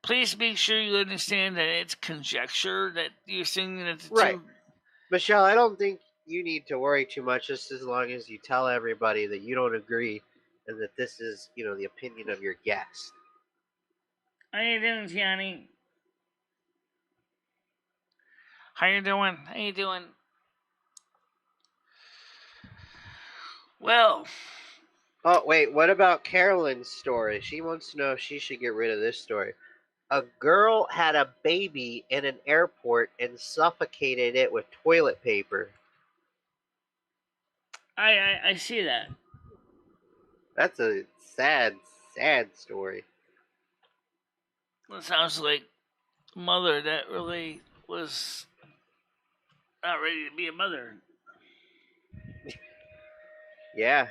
Please make sure you understand that it's conjecture that you're assuming that the Right. two. Michelle, I don't think you need to worry too much just as long as you tell everybody that you don't agree and that this is, the opinion of your guest. How you doing, Johnny? How you doing? Well. Oh, wait, what about Carolyn's story? She wants to know if she should get rid of this story. A girl had a baby in an airport and suffocated it with toilet paper. I see that. That's a sad, sad story. It sounds like a mother that really was not ready to be a mother. Yeah.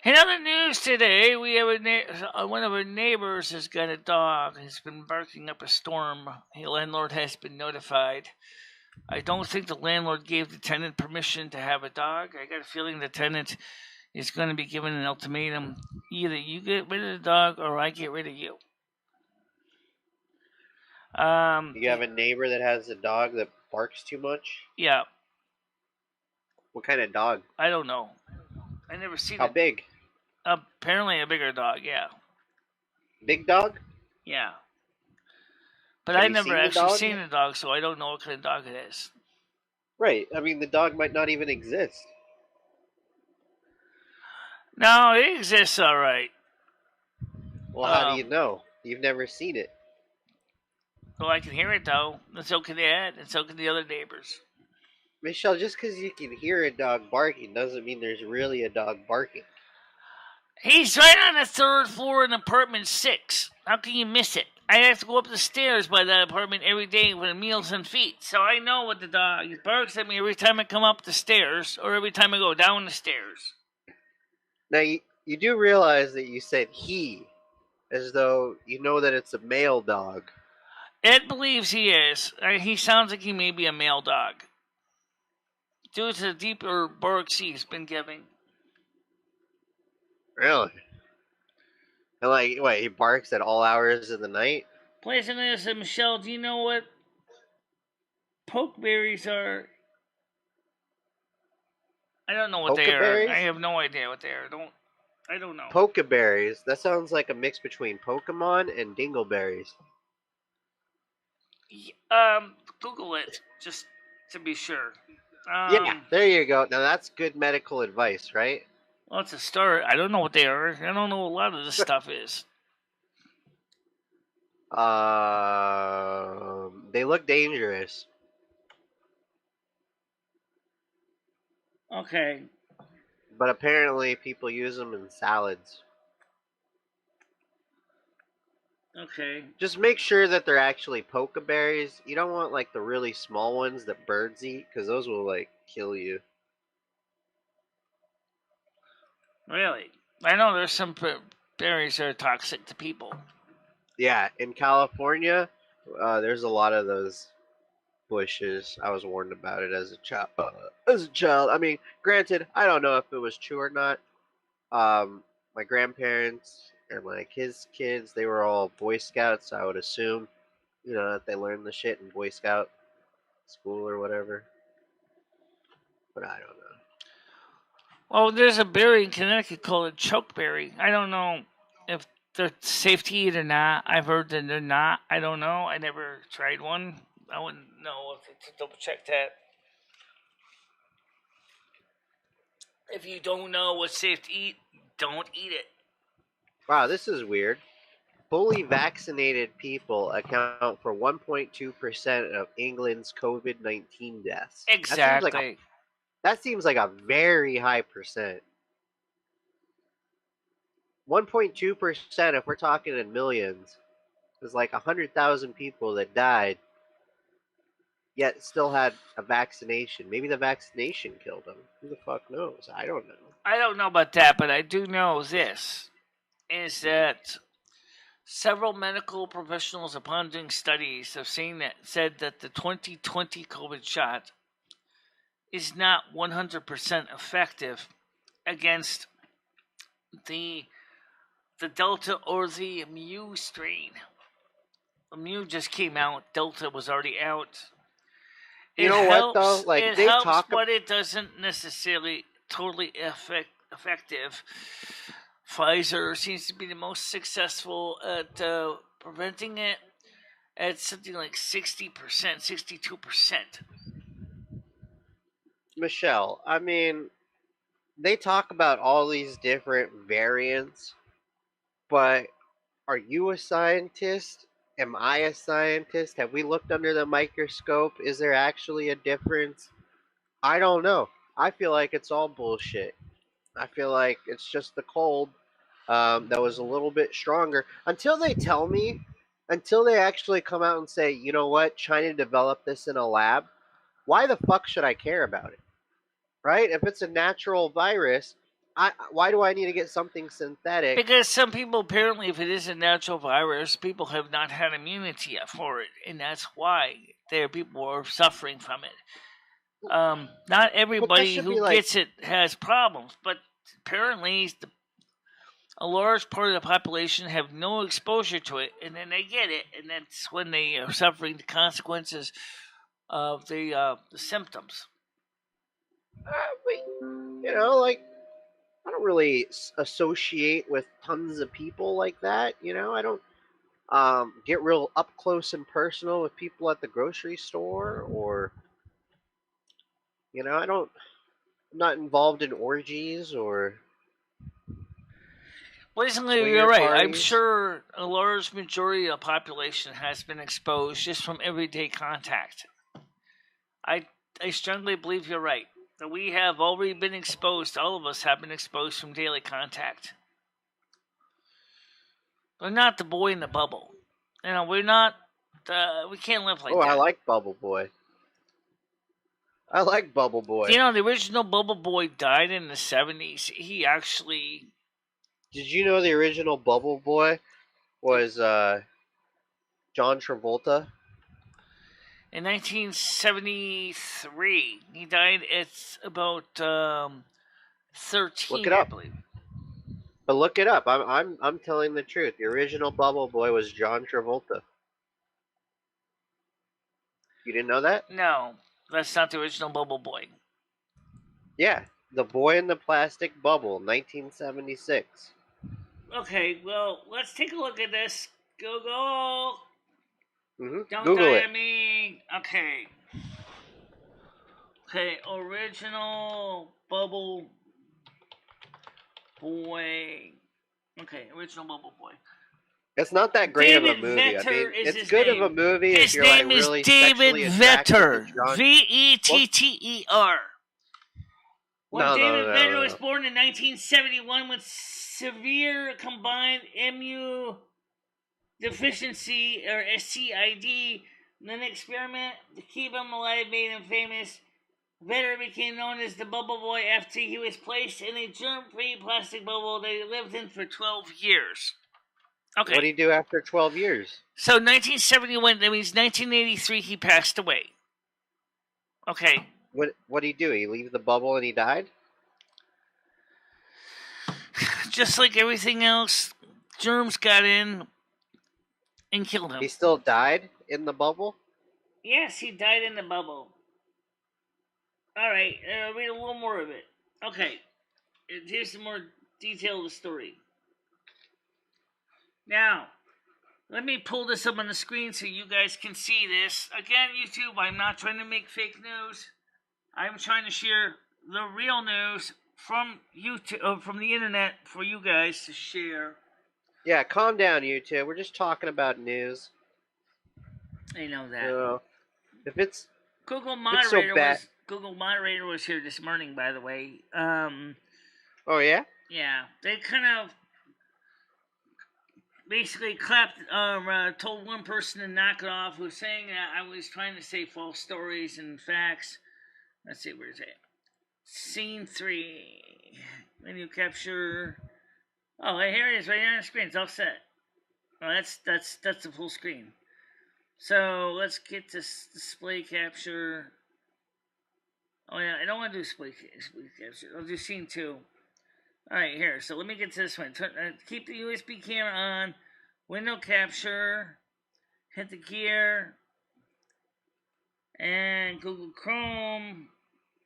In other news today, we have one of our neighbors has got a dog. He's been barking up a storm. The landlord has been notified. I don't think the landlord gave the tenant permission to have a dog. I got a feeling the tenant is going to be given an ultimatum. Either you get rid of the dog or I get rid of you. You have a neighbor that has a dog that barks too much? Yeah. What kind of dog? I don't know. I never seen How it. big? Apparently a bigger dog, yeah. Big dog? Yeah. But Have I you never seen the actually dog? seen a dog, so I don't know what kind of dog it is. Right. I mean, the dog might not even exist. No, it exists all right. Well, how do you know? You've never seen it. Well, I can hear it though, and so can Ed, and so can the other neighbors. Michelle, just because you can hear a dog barking doesn't mean there's really a dog barking. He's right on the third floor in apartment 6. How can you miss it? I have to go up the stairs by that apartment every day for meals and feet, so I know what the dog barks at me every time I come up the stairs or every time I go down the stairs. Now, you do realize that you said he, as though you know that it's a male dog. Ed believes he is. He sounds like he may be a male dog, due to the deeper barks he's been giving. Really? And like, what, he barks at all hours of the night? Place I'm gonna say, Michelle, do you know what pokeberries are? I don't know what they are. Pokeberries? I have no idea what they are. I don't know. Pokeberries? That sounds like a mix between Pokemon and dingleberries. Google it just to be sure. Yeah, there you go. Now that's good medical advice, right? Well, it's a start. I don't know what they are. I don't know what a lot of this stuff is. They look dangerous. Okay. But apparently people use them in salads. Okay. Just make sure that they're actually pokeberries. You don't want like the really small ones that birds eat, because those will like kill you. Really? I know there's some berries that are toxic to people. Yeah, in California, there's a lot of those bushes. I was warned about it as a child. I mean, granted, I don't know if it was true or not. My grandparents and like his kids, they were all Boy Scouts. So I would assume, that they learned the shit in Boy Scout school or whatever. But I don't know. Well, there's a berry in Connecticut called a chokeberry. I don't know if they're safe to eat or not. I've heard that they're not. I don't know. I never tried one. I wouldn't know to double check that. If you don't know what's safe to eat, don't eat it. Wow, this is weird. Fully vaccinated people account for 1.2% of England's COVID-19 deaths. Exactly. That seems like a very high percent. 1.2%, if we're talking in millions, is like 100,000 people that died, yet still had a vaccination. Maybe the vaccination killed them. Who the fuck knows? I don't know. I don't know about that, but I do know this, is that several medical professionals, upon doing studies, have said that the 2020 COVID shot is not 100% effective against the Delta or the Mu strain. The Mu just came out. Delta was already out. You know what though? Like it they helps, talk, but it doesn't necessarily totally effective. Pfizer seems to be the most successful at preventing it at something like 60%, 62%. Michelle. I mean, they talk about all these different variants, but Are you a scientist? Am I a scientist? Have we looked under the microscope? Is there actually a difference? I don't know. I feel like it's all bullshit. I feel like it's just the cold that was a little bit stronger. Until they tell me, until they actually come out and say, you know what, China developed this in a lab, why the fuck should I care about it? Right? If it's a natural virus, why do I need to get something synthetic? Because some people, apparently, if it is a natural virus, people have not had immunity yet for it, and that's why people are suffering from it. Not everybody who gets it has problems, but apparently a large part of the population have no exposure to it, and then they get it, and that's when they are suffering the consequences of the symptoms. You know, like, I don't really associate with tons of people like that. You know, I don't get real up close and personal with people at the grocery store, or you know, I'm not involved in orgies or. Basically, you're right. I'm sure a large majority of the population has been exposed just from everyday contact. I strongly believe you're right. That we have already been exposed, all of us have been exposed from daily contact. We're not the boy in the bubble. You know, we're not, we can't live like that. Oh, I like Bubble Boy. I like Bubble Boy. You know, the original Bubble Boy died in the 70s. He actually... Did you know the original Bubble Boy was John Travolta? In 1973. He died at about 13, look it up. I believe. But look it up. I'm telling the truth. The original Bubble Boy was John Travolta. You didn't know that? No, that's not the original Bubble Boy. Yeah, The Boy in the Plastic Bubble, 1976. Okay, well, let's take a look at this. Google. Mm-hmm. Don't Google die it. on me. Okay. Okay, original Bubble Boy. Okay, original Bubble Boy. It's not that great of a movie. Vetter I mean, it's good of a movie if you're like really sexually attracted to John. Vetter. When David Vetter was No. born in 1971 with severe combined immunodeficiency, or SCID, an experiment to keep him alive made him famous. Vetter became known as the Bubble Boy after he was placed in a germ-free plastic bubble that he lived in for 12 years. Okay. What did he do after 12 years? So 1971, that means 1983 he passed away. Okay. What did he do? He leave the bubble and he died? Just like everything else, germs got in and killed him. He still died in the bubble? Yes, he died in the bubble. Alright, read a little more of it. Okay, here's some more detail of the story. Now, let me pull this up on the screen so you guys can see this. Again, YouTube, I'm not trying to make fake news. I'm trying to share the real news from YouTube, from the internet, for you guys to share. Yeah, calm down, YouTube. We're just talking about news. I know that. You know, if it's Google moderator was here this morning, by the way. Oh yeah? Yeah, they kind of basically told one person to knock it off, who was saying that I was trying to say false stories and facts. Let's see, where's it? Scene 3. Menu capture. Oh, here it is, right on the screen. It's all set. Oh, that's the full screen. So let's get this display capture. Oh yeah, I don't want to do display capture. I'll do scene 2. All right, here. So let me get to this one. Keep the USB camera on. Window capture. Hit the gear. And Google Chrome.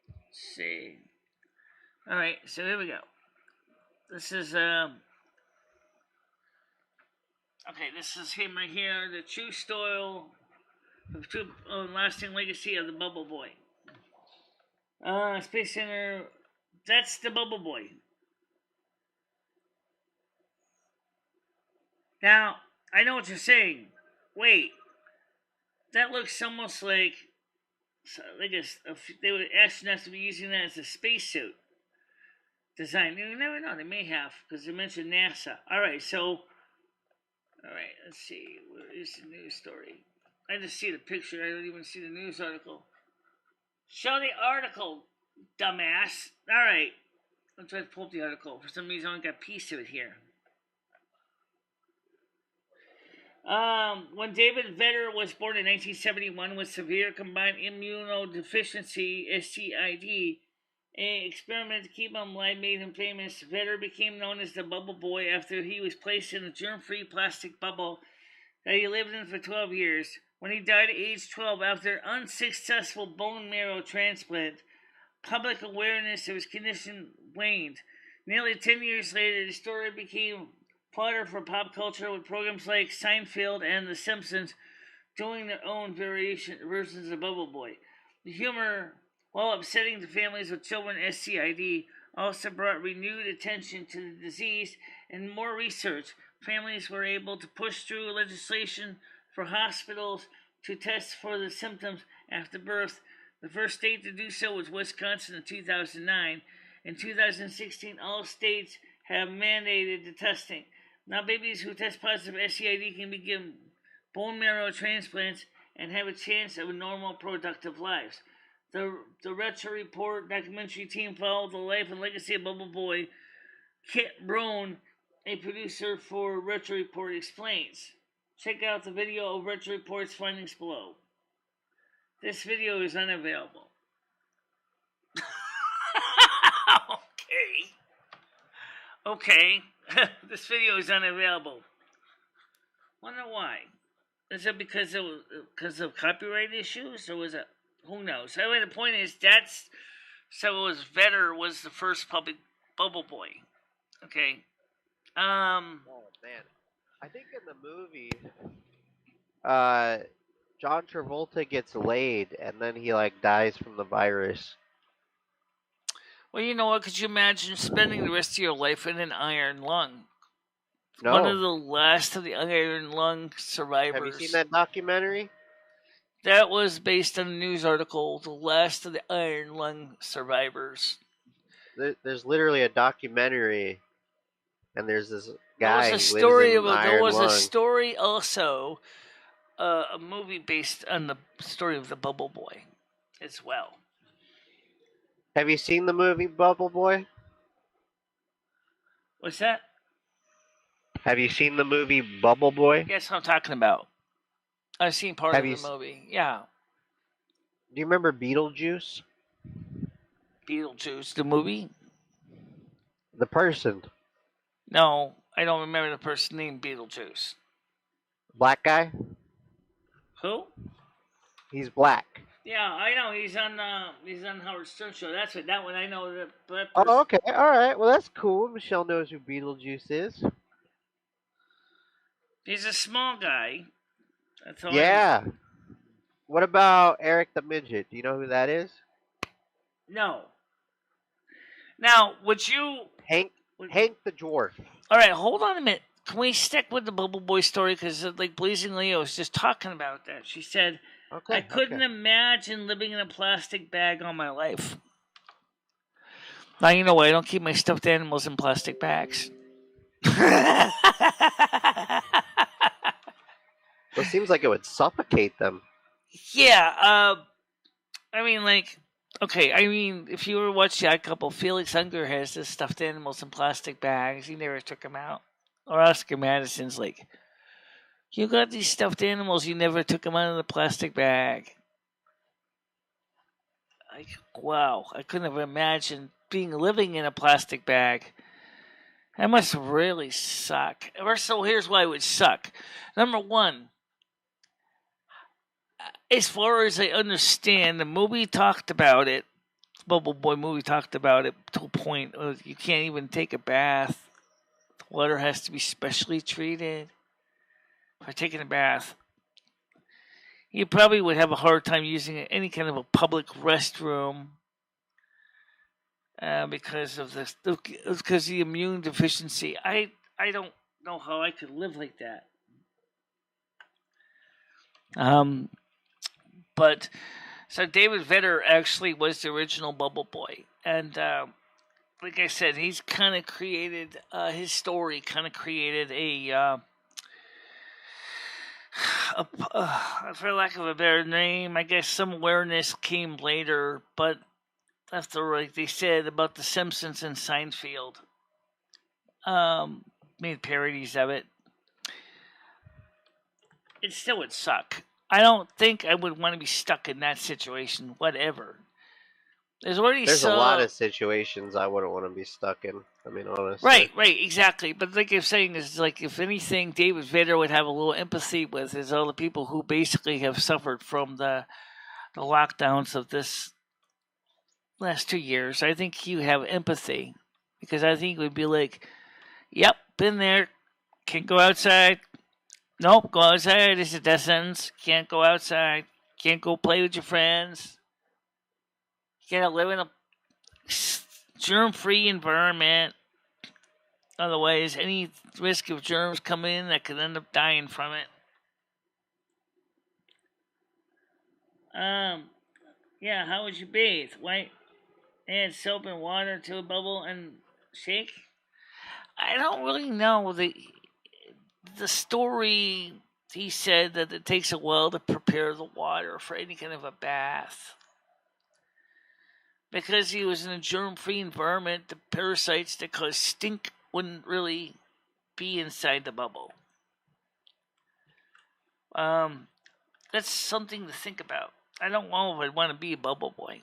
Let's see. All right, so here we go. This is okay, this is him right here, the true lasting legacy of the Bubble Boy. Space Center, that's the Bubble Boy. Now, I know what you're saying. Wait, that looks almost like they would astronauts to be using that as a spacesuit design. You never know. They may have because they mentioned NASA. All right, let's see. Where is the news story? I just see the picture. I don't even see the news article. Show the article, dumbass. All right. Let's try to pull up the article. For some reason, I only got a piece of it here. When David Vedder was born in 1971 with severe combined immunodeficiency, SCID, an experiment to keep him alive made him famous. Vedder became known as the Bubble Boy after he was placed in a germ-free plastic bubble that he lived in for 12 years. When he died at age 12 after unsuccessful bone marrow transplant, public awareness of his condition waned. Nearly 10 years later, the story became fodder for pop culture with programs like Seinfeld and The Simpsons doing their own versions of Bubble Boy. The humor, while upsetting to families with children with SCID, also brought renewed attention to the disease and more research. Families were able to push through legislation for hospitals to test for the symptoms after birth. The first state to do so was Wisconsin in 2009. In 2016, all states have mandated the testing. Now, babies who test positive for SCID can begin bone marrow transplants and have a chance of a normal, productive lives. The Retro Report documentary team followed the life and legacy of Bubble Boy. Kit Brown, a producer for Retro Report, explains. Check out the video of Retro Report's findings below. This video is unavailable. Okay. This video is unavailable. Wonder why? Is it because of copyright issues, or was it? Who knows? Anyway, the point is Vedder was the first public Bubble Boy. Okay. Oh man, I think in the movie, John Travolta gets laid and then he like dies from the virus. Well, you know what? Could you imagine spending the rest of your life in an iron lung? No. One of the last of the iron lung survivors. Have you seen that documentary? That was based on a news article, The Last of the Iron Lung Survivors. There's literally a documentary, and there's this guy. There was a story also, a movie based on the story of the Bubble Boy as well. Have you seen the movie Bubble Boy? What's that? Have you seen the movie Bubble Boy? Yes, I'm talking about. I've seen part of the movie. Yeah. Do you remember Beetlejuice? Beetlejuice, the movie? The person. No, I don't remember the person named Beetlejuice. Black guy? Who? He's black. Yeah, I know. He's on Howard Stern show. That's what that one I know. That oh, okay. All right. Well, that's cool. Michelle knows who Beetlejuice is. He's a small guy. That's all. Yeah. What about Eric the Midget? Do you know who that is? No. Now, would you... Hank the Dwarf. All right, hold on a minute. Can we stick with the Bubble Boy story? Because, like, Blazing Leo was just talking about that. She said, I couldn't imagine living in a plastic bag all my life. Now, you know what? I don't keep my stuffed animals in plastic bags. Well, it seems like it would suffocate them. Yeah, I mean, like, okay, I mean, if you ever watch Odd Couple, Felix Unger has his stuffed animals in plastic bags. He never took them out. Or Oscar Madison's like, you got these stuffed animals, you never took them out of the plastic bag. Like, wow, I couldn't have imagined living in a plastic bag. That must really suck. So here's why it would suck. Number one, as far as I understand, the movie talked about it. Bubble Boy movie talked about it to a point of you can't even take a bath. The water has to be specially treated for taking a bath. You probably would have a hard time using any kind of a public restroom because of the immune deficiency. I don't know how I could live like that. But so David Vedder actually was the original Bubble Boy, and like I said, he's kind of created his story. Kind of created for lack of a better name, I guess some awareness came later, but after, like they said about the Simpsons and Seinfeld, made parodies of it. It still would suck. I don't think I would want to be stuck in that situation. Whatever. There's a lot of situations I wouldn't want to be stuck in. I mean, honestly. Right, exactly. But like I'm saying, is like if anything, David Vedder would have a little empathy with is all the people who basically have suffered from the lockdowns of this last 2 years. I think he would have empathy because I think he would be like, "Yep, been there. Can't go outside. Nope, go outside. This is a death sentence. Can't go outside. Can't go play with your friends. You gotta live in a germ-free environment. Otherwise, any risk of germs coming in that could end up dying from it." Yeah, how would you bathe? White, add soap and water to a bubble and shake? I don't really know. The story, he said that it takes a while to prepare the water for any kind of a bath. Because he was in a germ-free environment, the parasites that cause stink wouldn't really be inside the bubble. That's something to think about. I don't know if I'd want to be a bubble boy.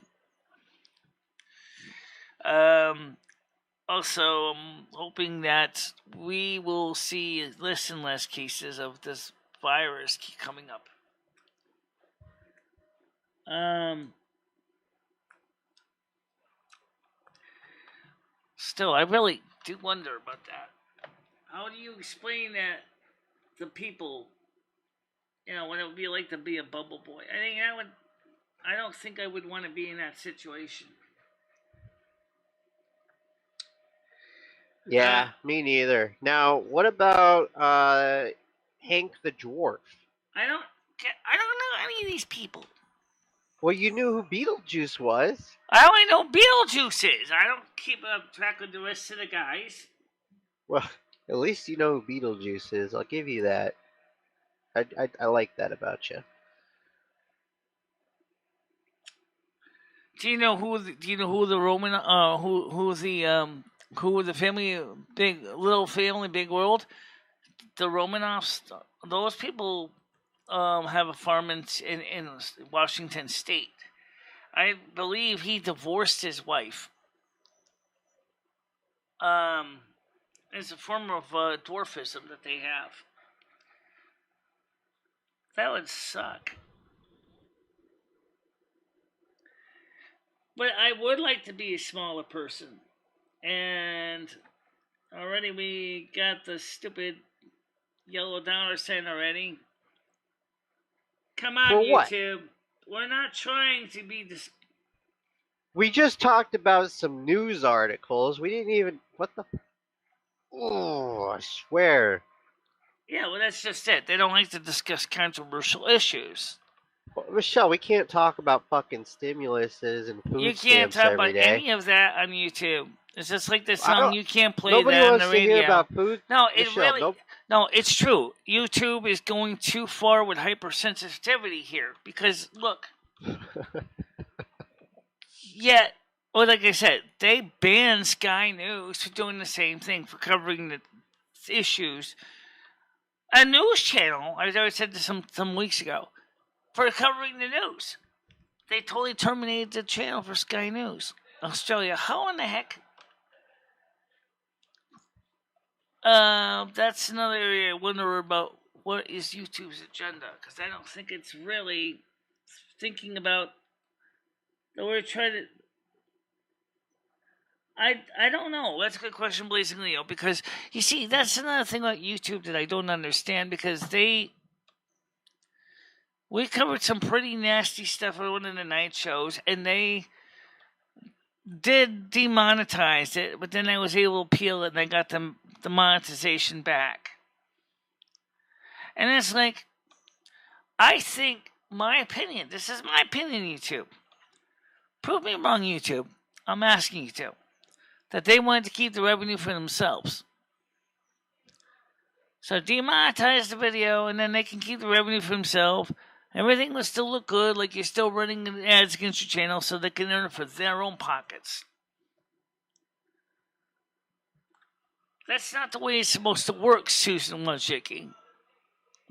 Also, I'm hoping that we will see less and less cases of this virus keep coming up. Still, I really do wonder about that. How do you explain that to people? What it would be like to be a bubble boy. I don't think I would want to be in that situation. Yeah, me neither. Now, what about Hank the Dwarf? I don't know any of these people. Well, you knew who Beetlejuice was. I only know Beetlejuice is. I don't keep track of the rest of the guys. Well, at least you know who Beetlejuice is. I'll give you that. I like that about you. Do you know who the Roman who the family big world? The Romanovs, those people have a farm in Washington State. I believe he divorced his wife. It's a form of dwarfism that they have. That would suck. But I would like to be a smaller person. And already we got the stupid yellow dollar sign already. Come on, YouTube. We're not trying to be this. We just talked about some news articles. We didn't even. What the? Oh, I swear. Yeah, well, that's just it. They don't like to discuss controversial issues. Well, Michelle, we can't talk about fucking stimuluses and food You stamps can't talk every about day. any of that on YouTube. It's just like the song. You can't play nobody that on wants the to radio. hear about food. No, Michelle, no, it's true. YouTube is going too far with hypersensitivity here because look. Yet, well, like I said, they banned Sky News for doing the same thing, for covering the issues. A news channel, as I said this some weeks ago, for covering the news. They totally terminated the channel for Sky News. Australia, how in the heck? That's another area I wonder about. What is YouTube's agenda? Because I don't think it's really thinking about that we're trying to. I don't know. That's a good question, Blazing Leo, because you see, that's another thing about YouTube that I don't understand, because we covered some pretty nasty stuff on one of the night shows, and they did demonetize it, but then I was able to appeal it, and I got the monetization back. And it's like, I think, my opinion, this is my opinion, YouTube. Prove me wrong, YouTube. I'm asking you to. That they wanted to keep the revenue for themselves. So demonetize the video, and then they can keep the revenue for themselves. Everything will still look good, like you're still running ads against your channel, so they can earn it for their own pockets. That's not the way it's supposed to work, Susan Wojcicki.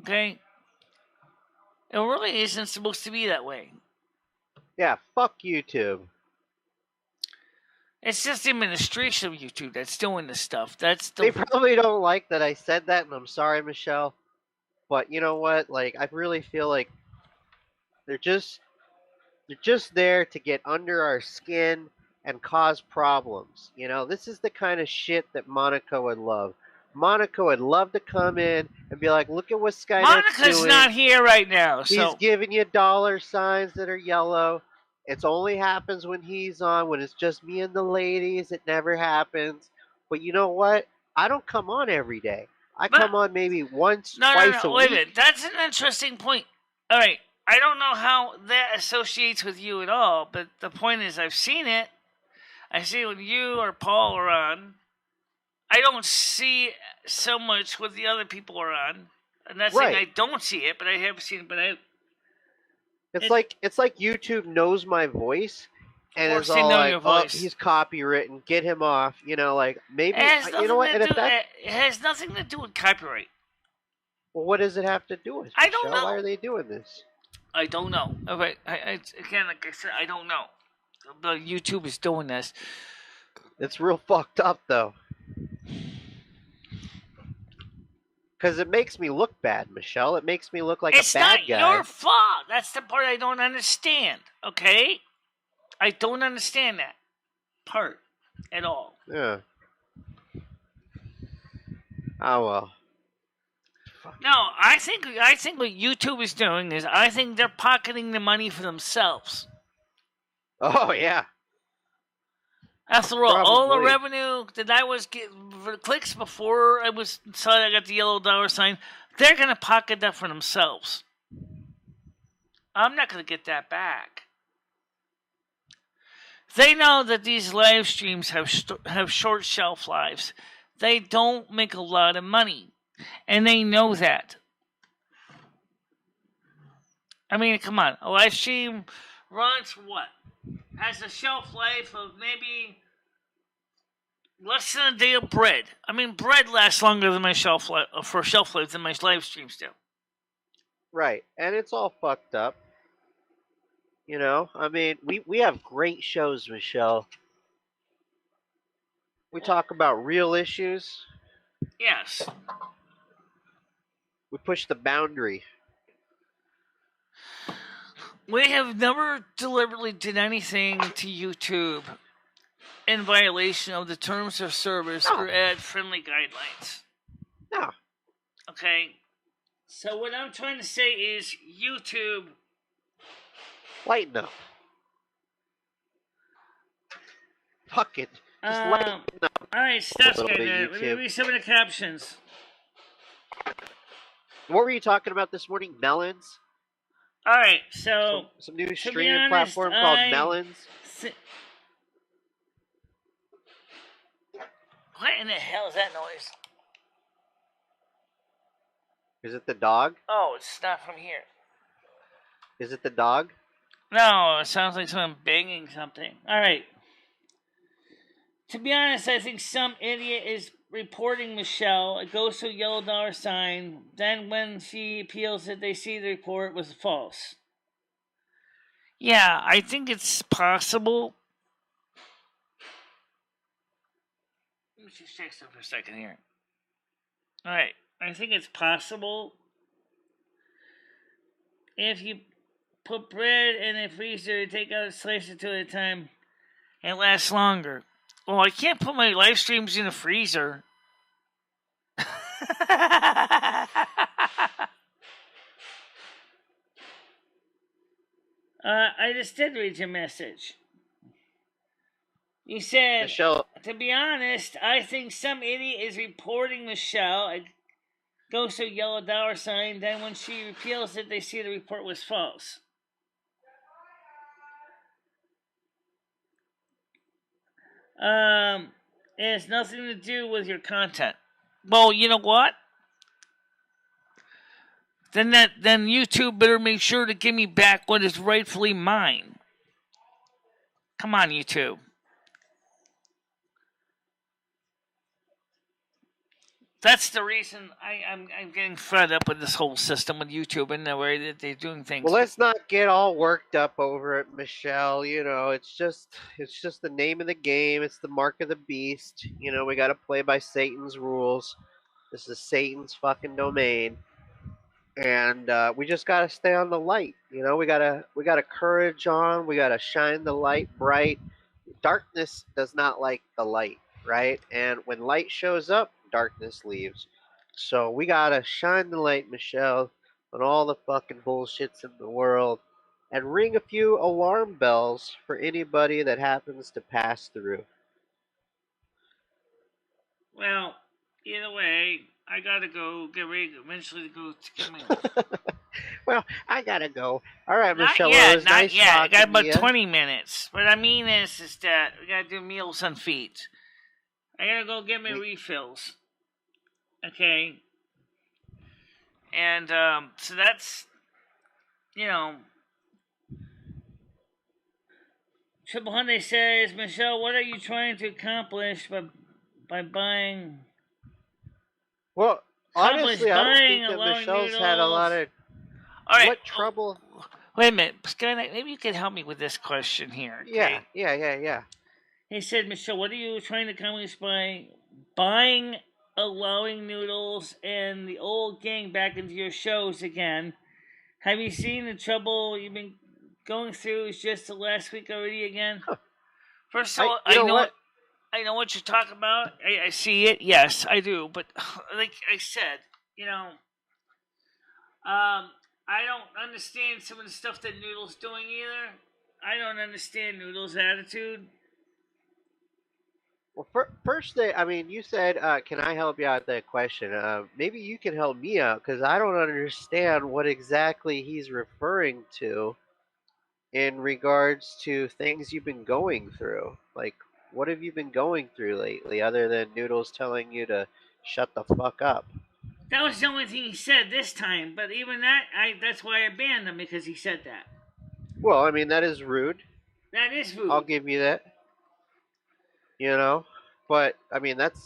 Okay? It really isn't supposed to be that way. Yeah, fuck YouTube. It's just the administration of YouTube that's doing this stuff. They probably don't like that I said that, and I'm sorry, Michelle. But you know what? Like, I really feel like they're just there to get under our skin and cause problems. You know, this is the kind of shit that Monica would love. Monica would love to come in and be like, look at what Skynet's Monica's doing. not here right now, so... He's giving you dollar signs that are yellow. It only happens when he's on. When it's just me and the ladies, it never happens. But you know what? I don't come on every day. I come on maybe once, twice a week. Wait a minute. That's an interesting point. All right. I don't know how that associates with you at all, but the point is I've seen it. I see when you or Paul are on. I don't see so much what the other people are on. I'm not saying I don't see it, but I have seen it. But it's like YouTube knows my voice and is all like, oh, he's copywritten, get him off. You know, like maybe you know what? And it has nothing to do with copyright. Well, what does it have to do with? I don't know. Why are they doing this? I don't know. Okay, again, like I said, I don't know. But YouTube is doing this. It's real fucked up, though. Because it makes me look bad, Michelle. It makes me look like a bad guy. It's not your fault. That's the part I don't understand, okay? I don't understand that part at all. Yeah. Oh, well. No, I think what YouTube is doing is I think they're pocketing the money for themselves. Oh, yeah. After all the revenue that I was getting for the clicks before I got the yellow dollar sign, they're going to pocket that for themselves. I'm not going to get that back. They know that these live streams have short shelf lives. They don't make a lot of money. And they know that. I mean, come on. A live stream runs what? Has a shelf life of maybe less than a day of bread. I mean, bread lasts longer than my shelf life than my live streams do. Right. And it's all fucked up. You know? I mean, we have great shows, Michelle. We talk about real issues. Yes. We push the boundary. We have never deliberately did anything to YouTube in violation of the terms of service or ad-friendly guidelines. No. Okay? So what I'm trying to say is YouTube... Lighten up. Fuck it. Just lighten up. Alright, stop it. Let me read some of the captions. What were you talking about this morning? Melons? Alright, so... Some new streaming platform called Melons? What in the hell is that noise? Is it the dog? Oh, it's not from here. Is it the dog? No, it sounds like someone banging something. Alright. To be honest, I think some idiot is reporting Michelle. It goes to a yellow dollar sign. Then when she appeals it, they see the report was false. Yeah, I think it's possible. Let me just check something for a second here. Alright, I think it's possible if you put bread in a freezer, take out a slice or two at a time, it lasts longer. Well, I can't put my live streams in a freezer. I just did read your message. You said, Michelle, to be honest, I think some idiot is reporting Michelle. It goes to a yellow dollar sign. Then when she repeals it, they see the report was false. It has nothing to do with your content. Well, you know what? Then YouTube better make sure to give me back what is rightfully mine. Come on, YouTube. That's the reason I'm getting fed up with this whole system with YouTube and the way that they're doing things. Well, let's not get all worked up over it, Michelle. You know, it's just the name of the game. It's the mark of the beast. You know, we got to play by Satan's rules. This is Satan's fucking domain, and we just got to stay on the light. You know, we gotta courage on. We gotta shine the light bright. Darkness does not like the light, right? And when light shows up, darkness leaves. So we gotta shine the light, Michelle, on all the fucking bullshits in the world, and ring a few alarm bells for anybody that happens to pass through. Well, either way, I gotta go get ready eventually to go to get me. Well, I gotta go. All right, Not Michelle. yet, It was not nice yet. I got talking to about you. 20 minutes. What I mean is that we gotta do meals on feet. I gotta go get my refills. Okay. And so that's, you know. Triple Hyundai says, Michelle, what are you trying to accomplish by buying? Well, honestly, I don't buying think that allowing Michelle's had a lot of All right. what trouble. Wait a minute, Skynet, maybe you could help me with this question here. Okay? Yeah. He said, Michelle, what are you trying to accomplish by buying, allowing Noodles and the old gang back into your shows again? Have you seen the trouble you've been going through just the last week already again? Huh. First of all, I know what you're talking about. I see it. Yes, I do. But like I said, you know, I don't understand some of the stuff that Noodle's doing either. I don't understand Noodle's attitude. Well, first thing, I mean, you said, can I help you out with that question? Maybe you can help me out because I don't understand what exactly he's referring to in regards to things you've been going through. Like, what have you been going through lately other than Noodles telling you to shut the fuck up? That was the only thing he said this time, but even that's why I banned him, because he said that. Well, I mean, that is rude. That is rude. I'll give you that. You know? But, I mean, that's...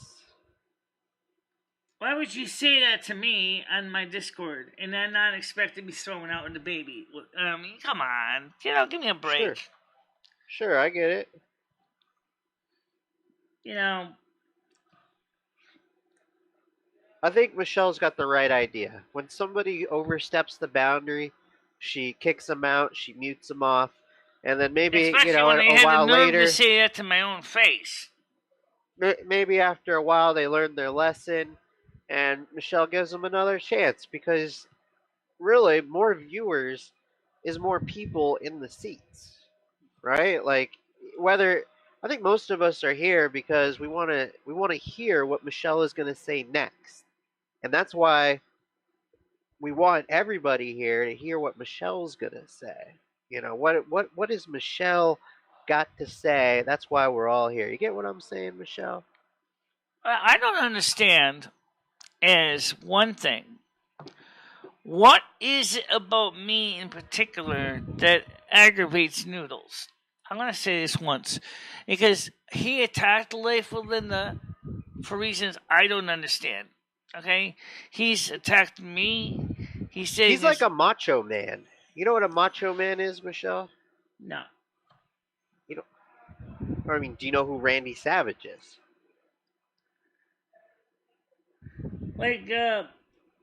Why would you say that to me on my Discord and then not expect to be thrown out with the baby? I mean, come on. You know, give me a break. Sure, I get it. You know... I think Michelle's got the right idea. When somebody oversteps the boundary, she kicks them out, she mutes them off, and then maybe, especially you know, when they a while had the nerve later... to say that to my own face. Maybe after a while they learn their lesson, and Michelle gives them another chance, because really, more viewers is more people in the seats, right? Like, whether... I think most of us are here because we want to hear what Michelle is going to say next. And that's why we want everybody here to hear what Michelle's gonna say. You know, what has Michelle got to say? That's why we're all here. You get what I'm saying, Michelle? I don't understand is one thing. What is it about me in particular that aggravates Noodles? I'm going to say this once. Because he attacked Life Within for reasons I don't understand. Okay? He's attacked me. He said he's like a macho man. You know what a macho man is, Michelle? No. You know, I mean, do you know who Randy Savage is? Like,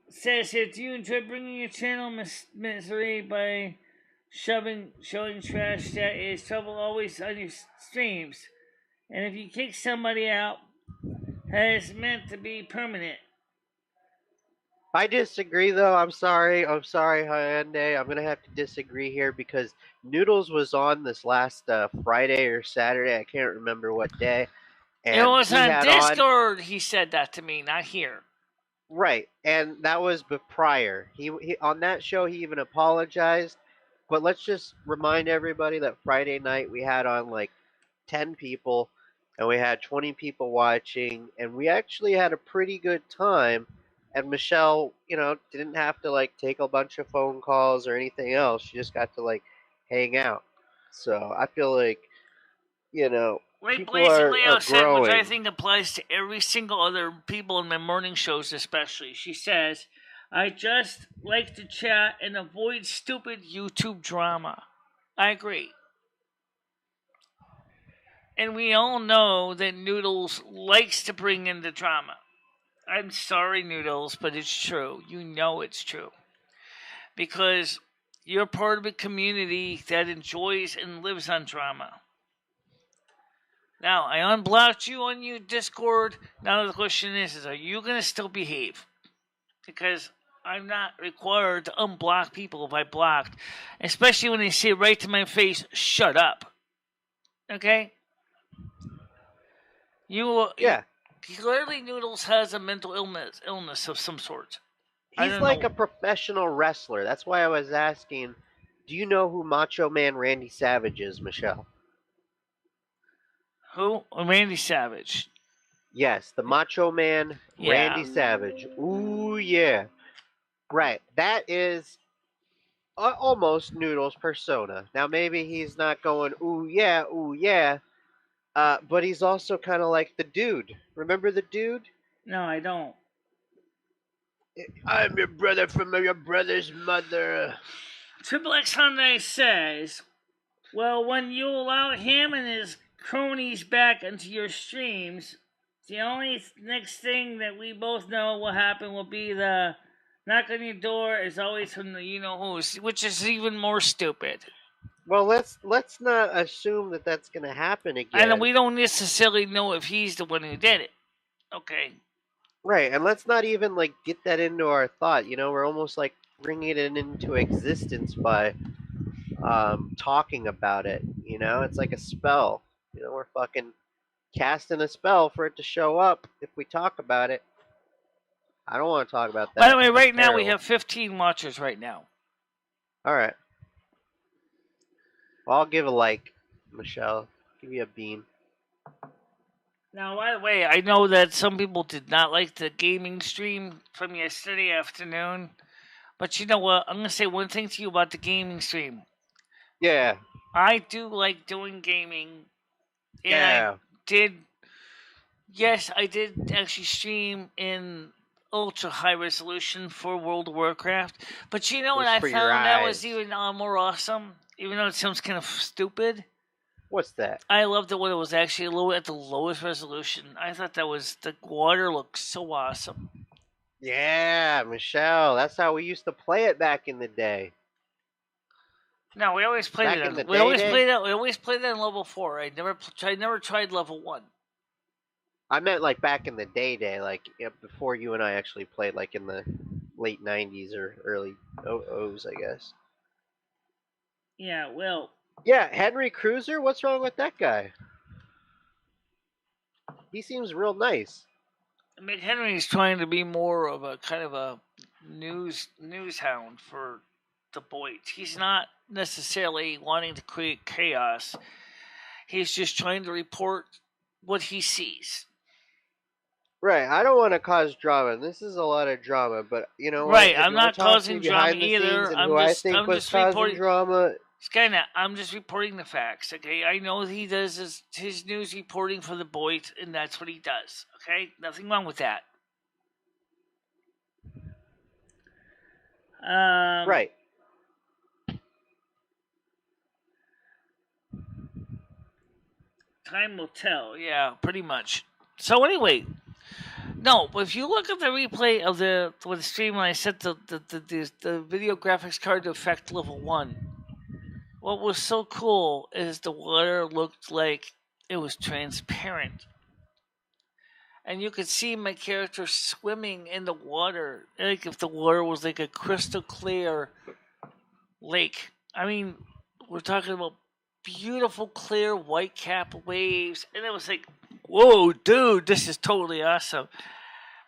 says here, do you enjoy bringing your channel misery by showing trash that is trouble always on your streams? And if you kick somebody out, that is meant to be permanent. I disagree, though. I'm sorry, Hyundai. I'm gonna have to disagree here because Noodles was on this last Friday or Saturday. I can't remember what day. And it was on Discord. He said that to me, not here. Right, and that was prior. He on that show he even apologized. But let's just remind everybody that Friday night we had on like 10 people and we had 20 people watching and we actually had a pretty good time and Michelle, didn't have to like take a bunch of phone calls or anything else. She just got to like hang out. So I feel like, you know, Like people Blaze are Leo said, which I growing. think applies to every single other people in my morning shows, especially. She says, I just like to chat and avoid stupid YouTube drama. I agree. And we all know that Noodles likes to bring in the drama. I'm sorry, Noodles, but it's true. You know it's true. Because you're part of a community that enjoys and lives on drama. Now, I unblocked you on your Discord. Now the question is are you going to still behave? Because I'm not required to unblock people if I blocked. Especially when they say right to my face, shut up. Okay? Yeah. Clearly Noodles has a mental illness of some sort. I He's don't like know. a professional wrestler. That's why I was asking, do you know who Macho Man Randy Savage is, Michelle? Who? Randy Savage. Yes, the Macho Man Yeah. Randy Savage. Ooh, yeah. Right. That is almost Noodles' persona. Now, maybe he's not going, ooh, yeah. But he's also kind of like the dude. Remember the dude? No, I don't. I'm your brother from your brother's mother. Triple X Hyundai says, well, when you allow him and his cronies back into your streams, the only next thing that we both know will happen will be the knock on your door is always from the you know who's, which is even more stupid. Well, let's not assume that that's going to happen And again. we don't necessarily know if he's the one who did it. Okay. Right, and let's not even like get that into our thought. We're almost like bringing it into existence by talking about it. It's like a spell. We're fucking casting a spell for it to show up if we talk about it. I don't want to talk about By the that. way, That's right now we terrible. have 15 watchers right now. All right. Well, I'll give a like, Michelle. Give you a bean. Now, by the way, I know that some people did not like the gaming stream from yesterday afternoon. But you know what? I'm going to say one thing to you about the gaming stream. Yeah. I do like doing gaming. And Yeah. I did actually stream in ultra high resolution for World of Warcraft. But you know It what was I for your found that was eyes. even more awesome? Even though it sounds kind of stupid. What's that? I loved it when it was actually at the lowest resolution. I thought that was the water looked so awesome. Yeah, Michelle. That's how we used to play it back in the day. No, we always played Back it. in the We day. always played it. We always played it on level 4. I never tried level 1. I meant like back in the day, like before you and I actually played, like in the late '90s or early '00s, I guess. Yeah, well, Yeah, Henry Cruiser. What's wrong with that guy? He seems real nice. McHenry's trying to be more of a kind of a news hound for the Boyd. He's not necessarily wanting to create chaos. He's just trying to report what he sees. Right. I don't want to cause drama. This is a lot of drama, but you know what? Right, If I'm you want not to talk to me causing drama behind the either. scenes and who I think I'm was just causing reporting. drama, Skynet, I'm just reporting the facts. Okay, I know he does his news reporting for the Boyd, and that's what he does. Okay, nothing wrong with that. right? Time will tell. Yeah, pretty much. So anyway, no, but if you look at the replay of the stream when I set the video graphics card to effect level 1, what was so cool is the water looked like it was transparent. And you could see my character swimming in the water, like if the water was like a crystal clear lake. I mean, we're talking about beautiful, clear, white cap waves, and it was like, whoa, dude, this is totally awesome.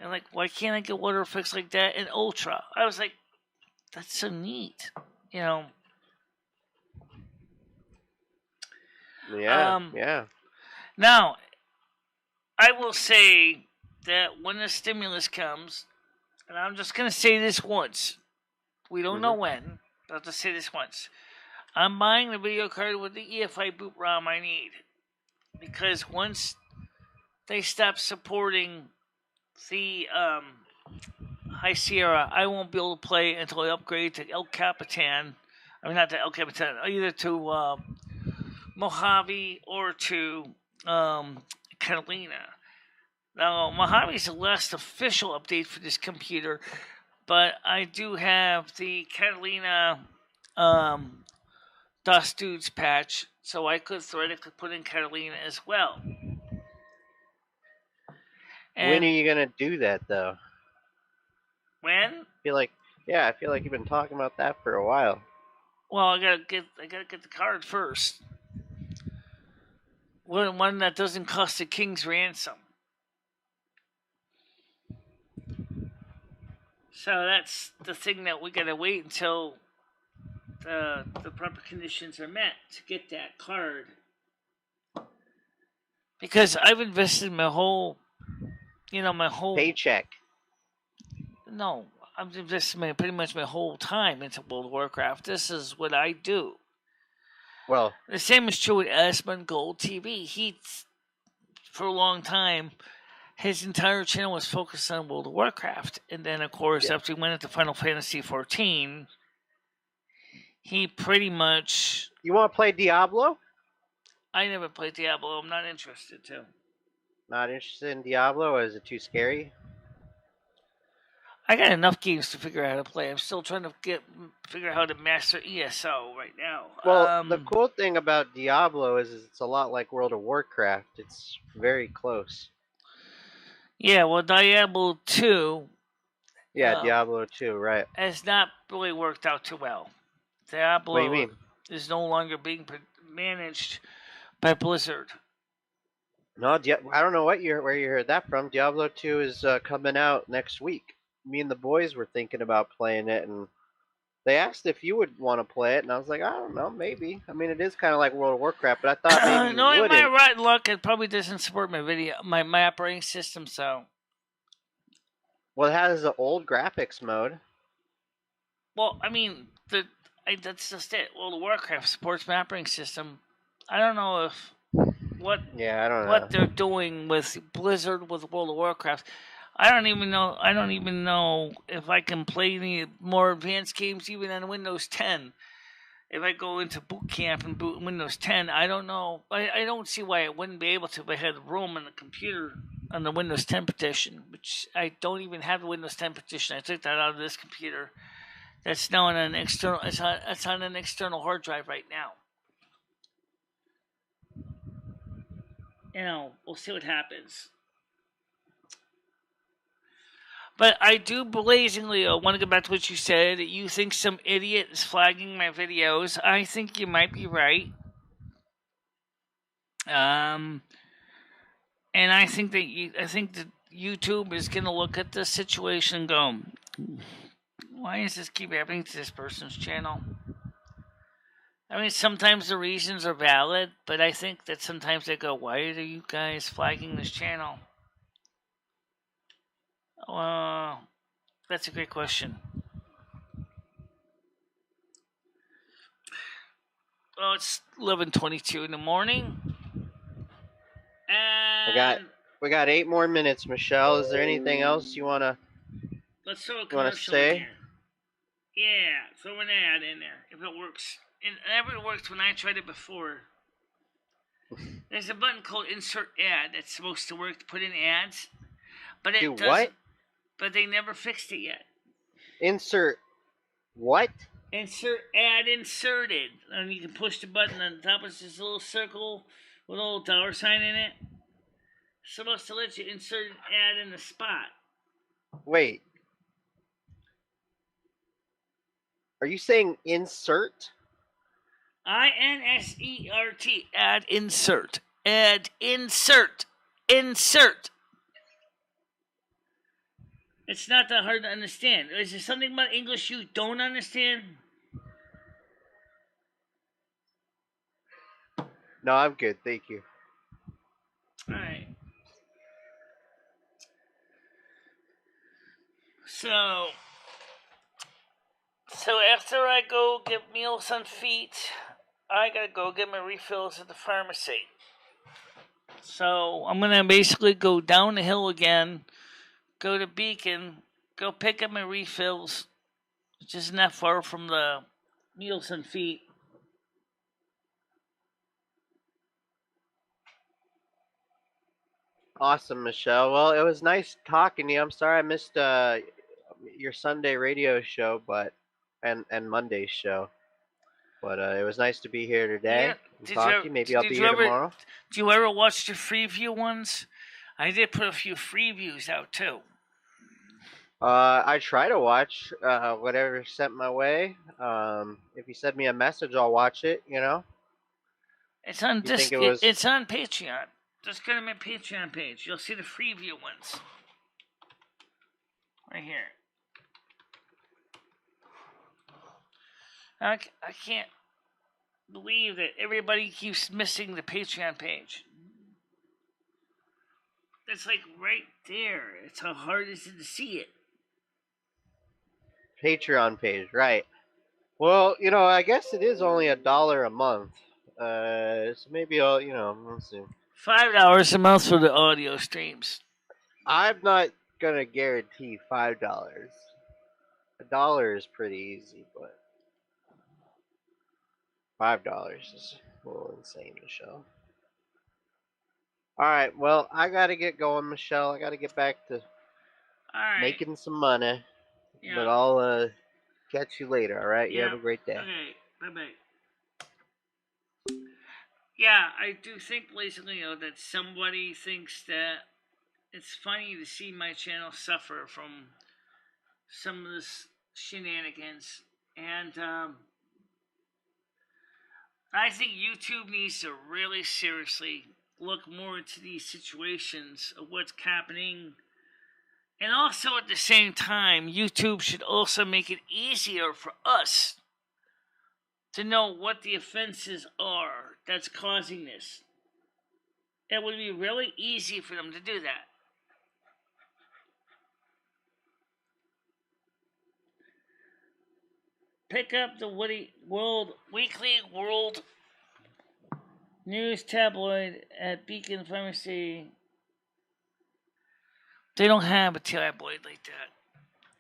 And like, why can't I get water effects like that in Ultra? I was like, that's so neat. Yeah. Yeah. Now, I will say that when the stimulus comes, and I'm just going to say this once. We don't know when, but I'll just say this once. I'm buying the video card with the EFI boot ROM I need. Because once they stop supporting the High Sierra, I won't be able to play until I upgrade to El Capitan. I mean, not to El Capitan, either to Mojave or to Catalina. Now, Mojave's the last official update for this computer, but I do have the Catalina DOS Dudes patch, so I could theoretically put in Catalina as well. And when are you gonna do that though? when? I feel like you've been talking about that for a while. Well, I gotta get the card first. One that doesn't cost a king's ransom. So that's the thing that we gotta wait until the proper conditions are met to get that card. Because I've invested my whole Paycheck. No, I've invested pretty much my whole time into World of Warcraft. This is what I do. Well, the same is true with Asmund Gold TV. He, for a long time, his entire channel was focused on World of Warcraft. And then, of course, after he went into Final Fantasy XIV, he pretty much... You want to play Diablo? I never played Diablo. I'm not interested to. Not interested in Diablo? Is it too scary? I got enough games to figure out how to play. I'm still trying to figure out how to master ESO right now. Well, the cool thing about Diablo is it's a lot like World of Warcraft. It's very close. Yeah, well, Diablo 2... Yeah, Diablo 2, right. Has not really worked out too well. Diablo What do you mean? is no longer being managed by Blizzard. No, I don't know where you heard that from. Diablo 2 is coming out next week. Me and the boys were thinking about playing it, and they asked if you would want to play it, and I was like, I don't know, maybe. I mean, it is kind of like World of Warcraft, but I thought maybe no, you wouldn't. my right luck, it probably doesn't support my operating system, so... Well, it has the old graphics mode. Well, I mean, that's just it. World of Warcraft supports my operating system. I don't know if... I don't know what they're doing with Blizzard with World of Warcraft. I don't even know if I can play any more advanced games even on Windows 10. If I go into boot camp and boot Windows 10, I don't know. I don't see why I wouldn't be able to if I had room on the computer on the Windows 10 petition, which I don't even have the Windows 10 petition. I took that out of this computer. That's now on an external. It's on an external hard drive right now. We'll see what happens. But I do blazingly want to go back to what you said. You think some idiot is flagging my videos. I think you might be right. And I think that YouTube is going to look at the situation and go, why does this keep happening to this person's channel? I mean, sometimes the reasons are valid, but I think that sometimes they go, why are you guys flagging this channel? That's a great question. Well, it's 11:22 in the morning. And we got 8 more minutes, Michelle. Is there anything else you wanna throw a commercial in here? Yeah, throw an ad in there if it works. It never worked when I tried it before. There's a button called Insert Ad that's supposed to work to put in ads, but it doesn't. What? But they never fixed it yet. Insert what? Insert ad inserted. And you can push the button on the top of this little circle with a little dollar sign in it. It's supposed to let you insert an ad in the spot. Wait. Are you saying insert? INSERT. Ad insert. Ad insert. Insert. It's not that hard to understand. Is there something about English you don't understand? No, I'm good. Thank you. Alright. So after I go get meals on feet, I gotta go get my refills at the pharmacy. So I'm gonna basically go down the hill again, go to Beacon, go pick up my refills, which isn't that far from the meals on feet. Awesome, Michelle. Well, it was nice talking to you. I'm sorry I missed your Sunday radio show, and Monday's show. But it was nice to be here Yeah. today and talk to you. Maybe I'll be here tomorrow. Do you ever watch the Freeview ones? I did put a few Freeviews out too. I try to watch whatever's sent my way. If you send me a message, I'll watch it. You know. It's on You think it was? It's on Patreon. Just go to my Patreon page. You'll see the Freeview ones. Right here. I can't believe that everybody keeps missing the Patreon page. It's like right there. It's how hard is it to see it? Patreon page, right? Well, I guess it is only $1 a month. So maybe I'll, let's see. $5 a month for the audio streams. I'm not gonna guarantee $5. $1 is pretty easy, but $5 is a little insane, Michelle. All right, well, I gotta get going, Michelle. I gotta get back to making some money. Yeah. But I'll catch you later. All right, you have a great day. Okay, bye. Yeah, I do think, basically, that somebody thinks that it's funny to see my channel suffer from some of this shenanigans, and I think YouTube needs to really seriously look more into these situations of what's happening. And also at the same time, YouTube should also make it easier for us to know what the offenses are that's causing this. It would be really easy for them to do that. Pick up the Weekly World News tabloid at Beacon Pharmacy. They don't have a tabloid like that.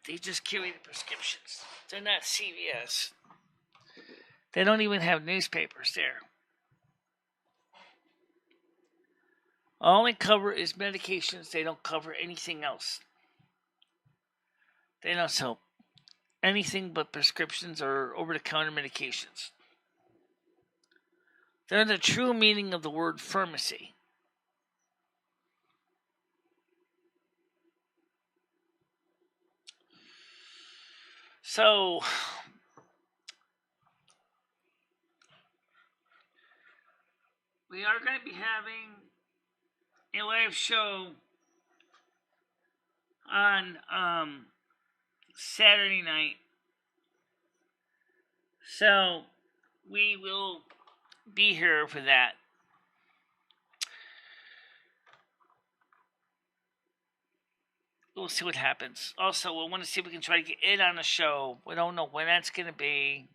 They just carry the prescriptions. They're not CVS. They don't even have newspapers there. All they cover is medications. They don't cover anything else. They don't sell anything but prescriptions or over-the-counter medications. They're the true meaning of the word pharmacy. So, we are going to be having a live show on Saturday night. So, we will be here for that. We'll see what happens. Also, we want to see if we can try to get Ed on the show. We don't know when that's going to be.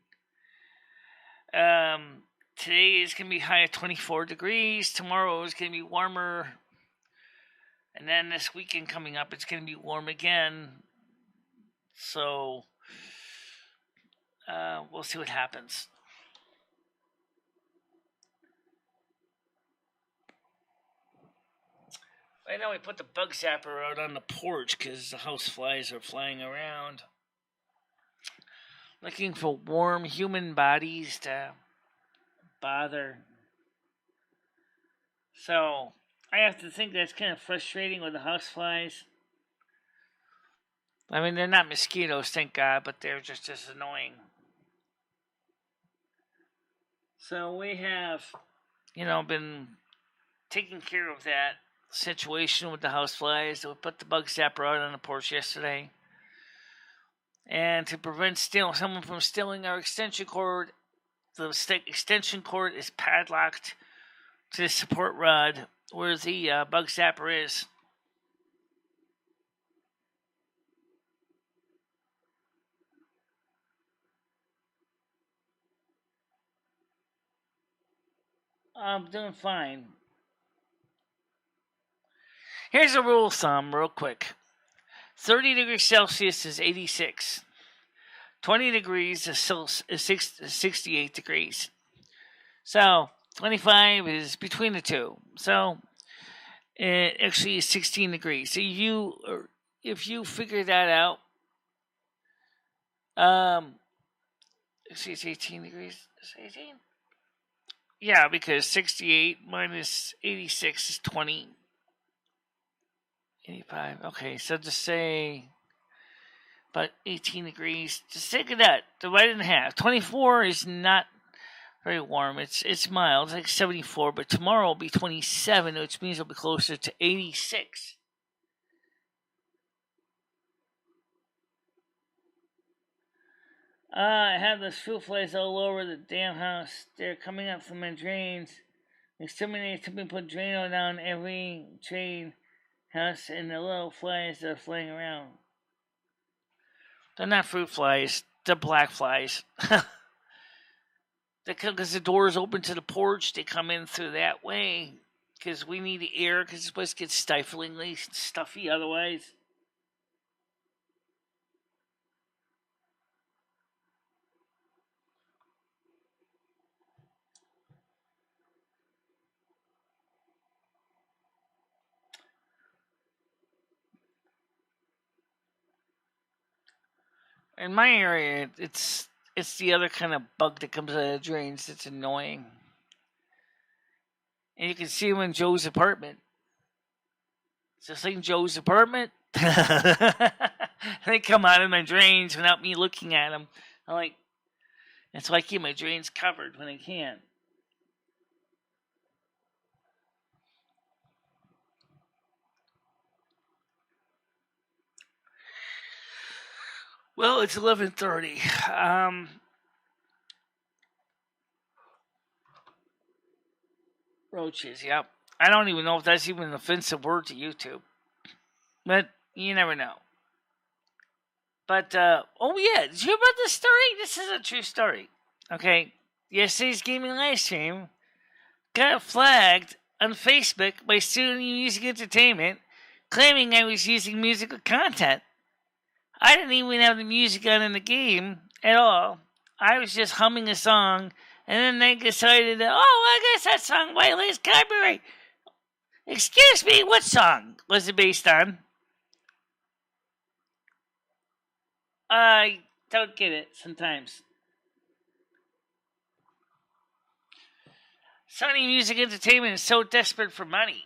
Today is going to be high at 24 degrees. Tomorrow is going to be warmer. And then this weekend coming up, it's going to be warm again. So, we'll see what happens. Right now we put the bug zapper out on the porch because the house flies are flying around. Looking for warm human bodies to bother. So, I have to think that's kind of frustrating with the house flies. I mean, they're not mosquitoes, thank God, but they're just as annoying. So we have, been taking care of that. situation with the houseflies. We put the bug zapper out on the porch yesterday. And to prevent someone from stealing our extension cord, the extension cord is padlocked to the support rod where the bug zapper is. I'm doing fine. Here's a rule of thumb, real quick. 30 degrees Celsius is 86. 20 degrees is 68 degrees. So 25 is between the two. So it actually is 16 degrees. So if you figure that out, it's 18 degrees. Is it 18? Yeah, because 68 minus 86 is 20. 85. Okay, so just say about 18 degrees. Just think of that. Divide it in half. 24 is not very warm. It's mild. It's like 74. But tomorrow will be 27, which means it'll be closer to 86. I have those fruit flies all over the damn house. They're coming up from my drains. There's too many to put Drano down every drain house, and the little flies that are flying around. They're not fruit flies. They're black flies. They come because the door is open to the porch. They come in through that way because we need the air because this place gets stiflingly stuffy otherwise. In my area, it's the other kind of bug that comes out of the drains that's annoying. And you can see them in Joe's apartment. Is this like Joe's apartment? They come out of my drains without me looking at them. That's why I keep my drains covered when I can. Well, it's 11:30. Roaches, yep. I don't even know if that's even an offensive word to YouTube. But you never know. But, oh yeah, did you hear about this story? This is a true story. Okay, yesterday's gaming live stream got flagged on Facebook by Student Music Entertainment, claiming I was using musical content. I didn't even have the music on in the game at all. I was just humming a song, and then they decided that, I guess that song violates copyright. Excuse me, what song was it based on? I don't get it sometimes. Sony Music Entertainment is so desperate for money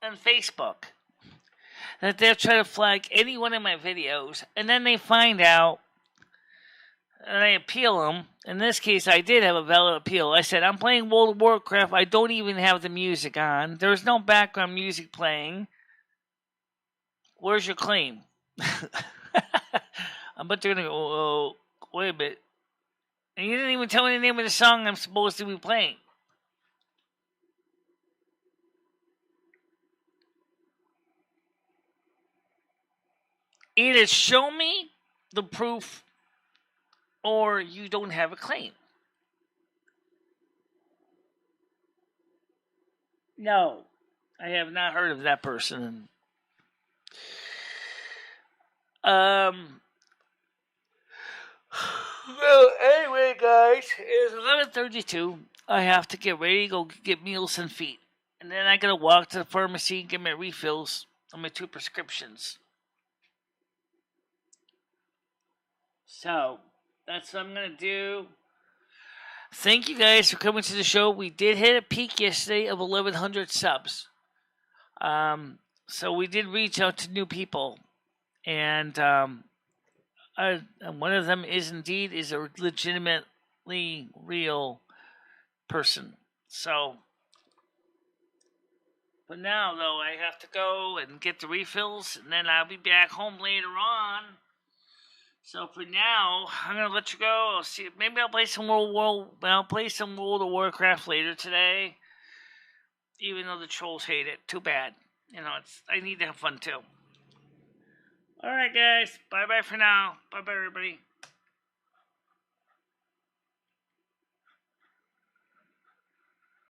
on Facebook that they'll try to flag any one of my videos, and then they find out, and I appeal them. In this case, I did have a valid appeal. I said, I'm playing World of Warcraft. I don't even have the music on. There's no background music playing. Where's your claim? But they're going to go, wait a bit. And you didn't even tell me the name of the song I'm supposed to be playing. Either show me the proof or you don't have a claim. No, I have not heard of that person. Well, anyway, guys, it's 11:32. I have to get ready to go get meals and feet. And then I gotta walk to the pharmacy and get my refills on my 2 prescriptions. So, that's what I'm going to do. Thank you guys for coming to the show. We did hit a peak yesterday of 1,100 subs. So we did reach out to new people. And one of them is a legitimately real person. So, But now, though, I have to go and get the refills, and then I'll be back home later on. So for now, I'm gonna let you go. I'll see. Maybe I'll play some World of Warcraft later today. Even though the trolls hate it, too bad. I need to have fun too. All right, guys. Bye bye for now. Bye bye, everybody.